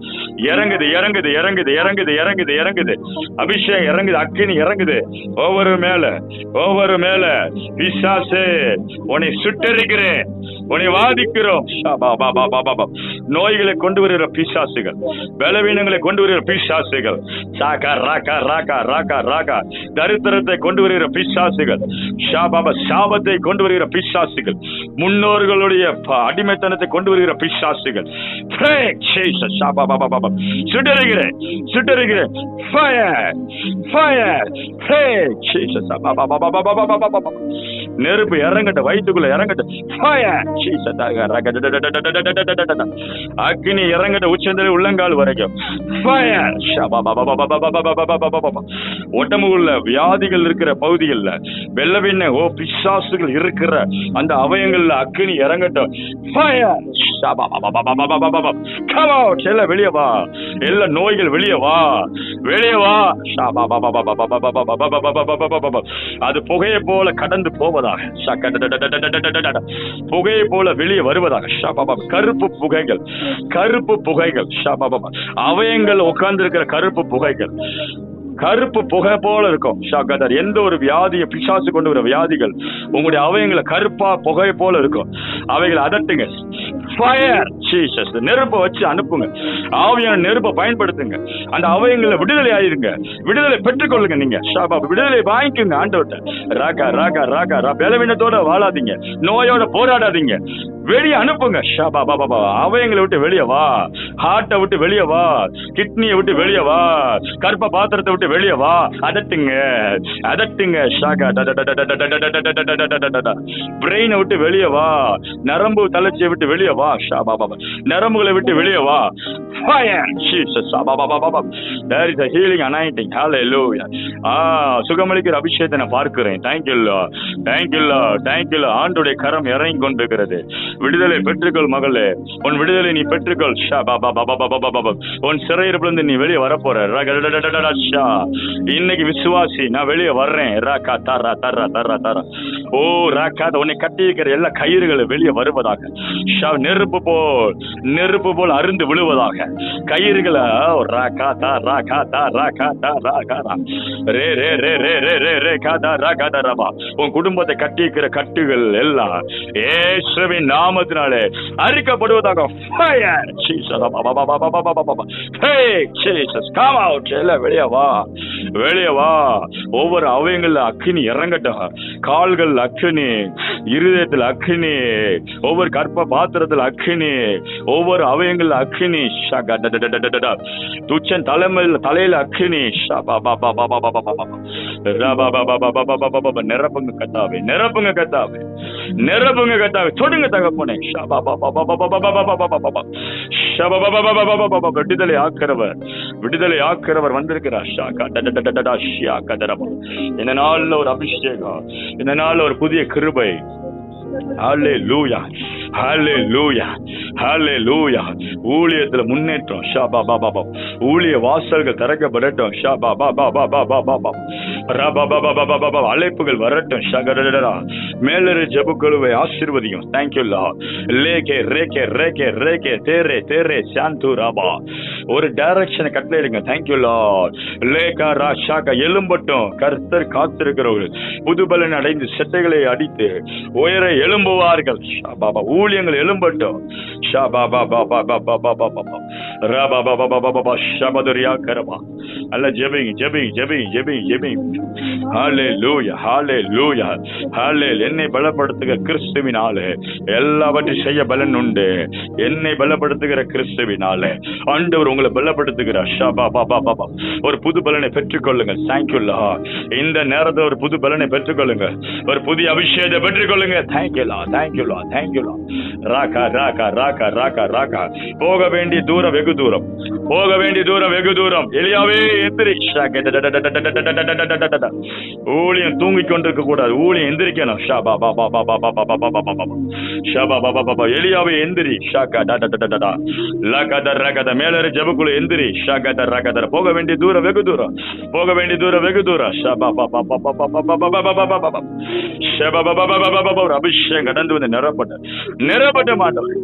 இறங்குது இறங்குது இறங்குது இறங்குது இறங்குது இறங்குது. அபிஷேகம் இறங்குது, அக்கினி இறங்குது ஒவ்வொரு மேல. பிசாசே உன்னை சுட்டரிக்கிறேன், உன்னை வாதிக்கிறோம். நோய்களை கொண்டு வருகிற பிசாசுகள், பலவீனங்களை கொண்டு வருகிற பிசாசுகள், தரித்திரத்தை கொண்டு வருகிற பிசாசுகள், சாபத்தை கொண்டு வருகிற பிசாசுகள், முன்னோர்களுடைய அடிமைத்தனத்தை கொண்டு வருகிற பிசாசுகள், சுடருகிறேன் சுடருகிறேன். நெருப்பு இறங்கட்ட, வயிற்றுக்குள்ள இறங்கட்ட. அக்னி இறங்கட்ட, உச்சந்தலை உள்ளங்கால் வரைக்கும். உடம்புள்ள வியாதிகள் இருக்கிற பகுதிகள்ல, வெள்ளவின்ன பிசாசுகள் இருக்கிற அந்த அவயங்கள்ல அக்னி இறங்கட்டும். வெளியே வா, எல்லா நோய்கள் வெளியே வா, வெளியே வா. அது புகையை போல கடந்து போவதாக, புகையை போல வெளியே வருவதாக. கருப்பு புகைகள், கருப்பு புகைகள், அவயங்கள் உட்கார்ந்து இருக்கிற கருப்பு புகைகள், கருப்பு புகை போல இருக்கும். எந்த ஒரு வியாதியை பிசாசு கொண்டு வர வியாதிகள் உங்களுடைய அவயங்களை கருப்பா புகை போல இருக்கும். அவைகளை அதட்டுங்க. நெருப்பை வச்சு அனுப்புங்க. ஆவியான நெருப்பை பயன்படுத்துங்க. அந்த அவயங்களை விடுதலை ஆயிருங்க, விடுதலை பெற்றுக்கொள்ளுங்க. நீங்க விடுதலை வாங்கிக்குங்க ஆண்டவர்ட்ட. ராகா ராகா ராகா ரா. பலவீனத்தோட வாழாதீங்க, நோயோட போராடாதீங்க, வெளியே அனுப்புங்க. அவயங்களை விட்டு வெளியே வா, ஹார்ட்டை விட்டு வெளியே வா, கிட்னியை விட்டு வெளியே வா, கர்ப்ப பாத்திரத்தை விட்டு வெளியே வா. அதட்டுங்க அதட்டுங்க. பிரெயினை விட்டு வெளியே வா, நரம்பு தளர்ச்சியை விட்டு வெளியே வா, நரம்புகளை விட்டு வெளியே வா. சுகமளிக்கிற அபிஷேகத்தை நான் பார்க்கிறேன். ஆண்டுடைய கரம் இறங்கி கொண்டிருக்கிறது. விடுதலை பெற்றுக்கொள் மகளே, உன் விடுதலை நீ பெற்றுக்கொள். உன் சிறையிலிருந்து நீ வெளியே வரப்போற. இன்னைக்கு விசுவாசி, நான் வெளியே வர்றேன். ஓ ராக்கா, உன்னை கட்டி இருக்கிற எல்லா கயிறுகளும் வெளியே வருவதாக. நெருப்பு போல் அருந்து விழுவதாக. கயிறுகளை உன் குடும்பத்தை கட்டி இருக்கிற கட்டுகள் எல்லாம் இயேசுவின் நாமத்தினாலே அரிக்கப்படுவதாக. வெளியே வா, வெளியே வா. ஒவ்வொரு அவயங்கள்ல அக்கினி இறங்கட்டும். கால்கள் அக்கினி, இருதயத்தில் அக்கினி, ஒவ்வொரு கற்ப பாத்திரத்தில் அக்கினி, ஒவ்வொரு அவயங்கள்ல அக்கினி. துச்சன் தலையில அக்கினி. நிரப்புங்க கத்தாவே, நிரப்புங்க கத்தாவே, நிரப்புங்க கத்தாவே. தொடுங்க தகப்பனே. விடுதலை ஆக்கிறவர், விடுதலை ஆக்கிறவர் வந்திருக்கிறார். இந்த நாள்ல ஒரு அபிஷேகம், இந்த நாள்ல ஒரு புதிய கிருபை. ஹல்லேலூயா, ஹல்லேலூயா, ஹல்லேலூயா. ஊழியத்துல முன்னேற்றம். ஊழிய வாசல்கள் திறக்கப்படட்டும். அழைப்புகள் வரட்டும். மேலரு ஜெபக்குழுவை ஆசீர்வதிக்கும். Thank you lord. லேகே ரேகே ரேகே ரேகே தேரே தேரே சாந்து ராபா. ஒரு டைரக்ஷனை கட்டளையிடுங்க. Thank you lord. லேகா ராஷாகா. எழும்பட்டும். கர்த்தர் காத்திருக்கிறவர்கள் புதுபலன் அடைந்து செட்டைகளை அடித்து உயர எழும்புவார்கள். ஊழியங்கள் எழும்பட்டும். அல்ல ஜெபிங் ஜெபிங் ஜெபிங் ஜெபிங் ஜெபிங். ஹல்லேலூயா, ஹல்லேலூயா, ஹல்லேலூயா. என்னை பலப்படுத்துகிற கிறிஸ்துவினாலே எல்லாவற்றையும் செய்ய பலன் உண்டு. என்னை பலப்படுத்துகிற கிறிஸ்துவினாலே ஆண்டவர் உங்களை பலப்படுத்துகிறார். ஒரு புது பலனை பெற்றுக்கொள்ளுங்க. Thank you Lord. இந்த நேரத்தில் ஒரு புது பலனை பெற்றுக்கொள்ளுங்க. ஒரு புதிய அபிஷேகத்தை பெற்றுக்கொள்ளுங்க. Thank you lord, thank you lord, thank you lord. ராகா ராகா ராகா ராகா ராகா. போக வேண்டிய தூரம் வெகு தூரம், போக வேண்டிய தூரம் வெகு தூரம். எலியாவே எந்திரி. ஊழியம் தூங்கிக் கொண்டிருக்க கூடாது, ஊழியம் எந்திரிக்கணும். எலியாவை எந்திரி, மேலரை ஜபக்குழு எந்திரி, போக வேண்டிய தூரம் வெகு தூரம், போக வேண்டிய தூரம் வெகு தூரம். அபிஷேகம் கடந்து வந்து நிரப்பட்ட மாட்டவர்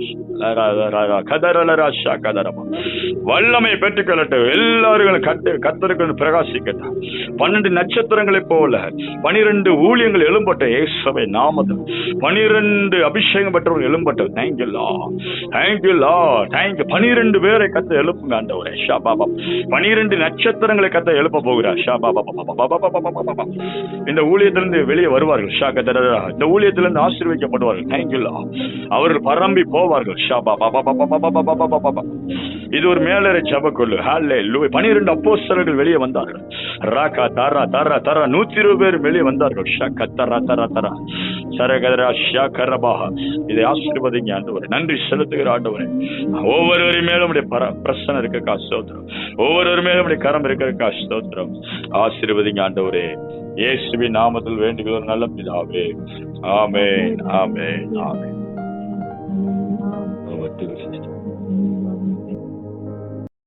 வல்லமை பெற்றுக்கொள்ளட்டும். எல்லாரும் கர்த்தருக்கு பிரகாசிக்கட்டும். 12 நட்சத்திரங்களை போல 12 ஊழியங்கள் எழும்பட்டும். இயேசுவை நாமத்தில் 12 அபிஷேகம் பெற்றவர்கள் எழும்பட்டும். Thank you lord, thank you lord, thank you. 12 பேரை கத்த எழுப்புங்க ஆண்டவரே. 12 நட்சத்திரங்களை கத்த எழுப்ப போகிறார். இந்த ஊழியத்திலிருந்து வெளியே வருவார்கள். இந்த ஊழியத்திலிருந்து ஆசீர்வதிக்கப்படுவார்கள். Thank you Lord. அவர்கள் பரம்பி போவார்கள். இது ஒரு மேலறை ஜபக்குழு. 12 அப்போஸ்தலர்கள் வெளியே வந்தார்கள். 120 பேர் வெளியே வந்தார்கள். இதை ஆசீர்வதிங்க ஆண்டவரே. நன்றி செலுத்துகிற ஆண்டவரே. ஒவ்வொருவரும் மேலும் பிரசன்னம் இருக்க ஸ்தோத்திரம். ஒவ்வொருவரும் மேலும் கரம் இருக்க ஸ்தோத்திரம். ஆசீர்வதிங்க ஆண்டவரே. இயேசுவின் நாமத்தில் வேண்டுகிற நல்ல பிதாவே. ஆமென், ஆமென், ஆமென்.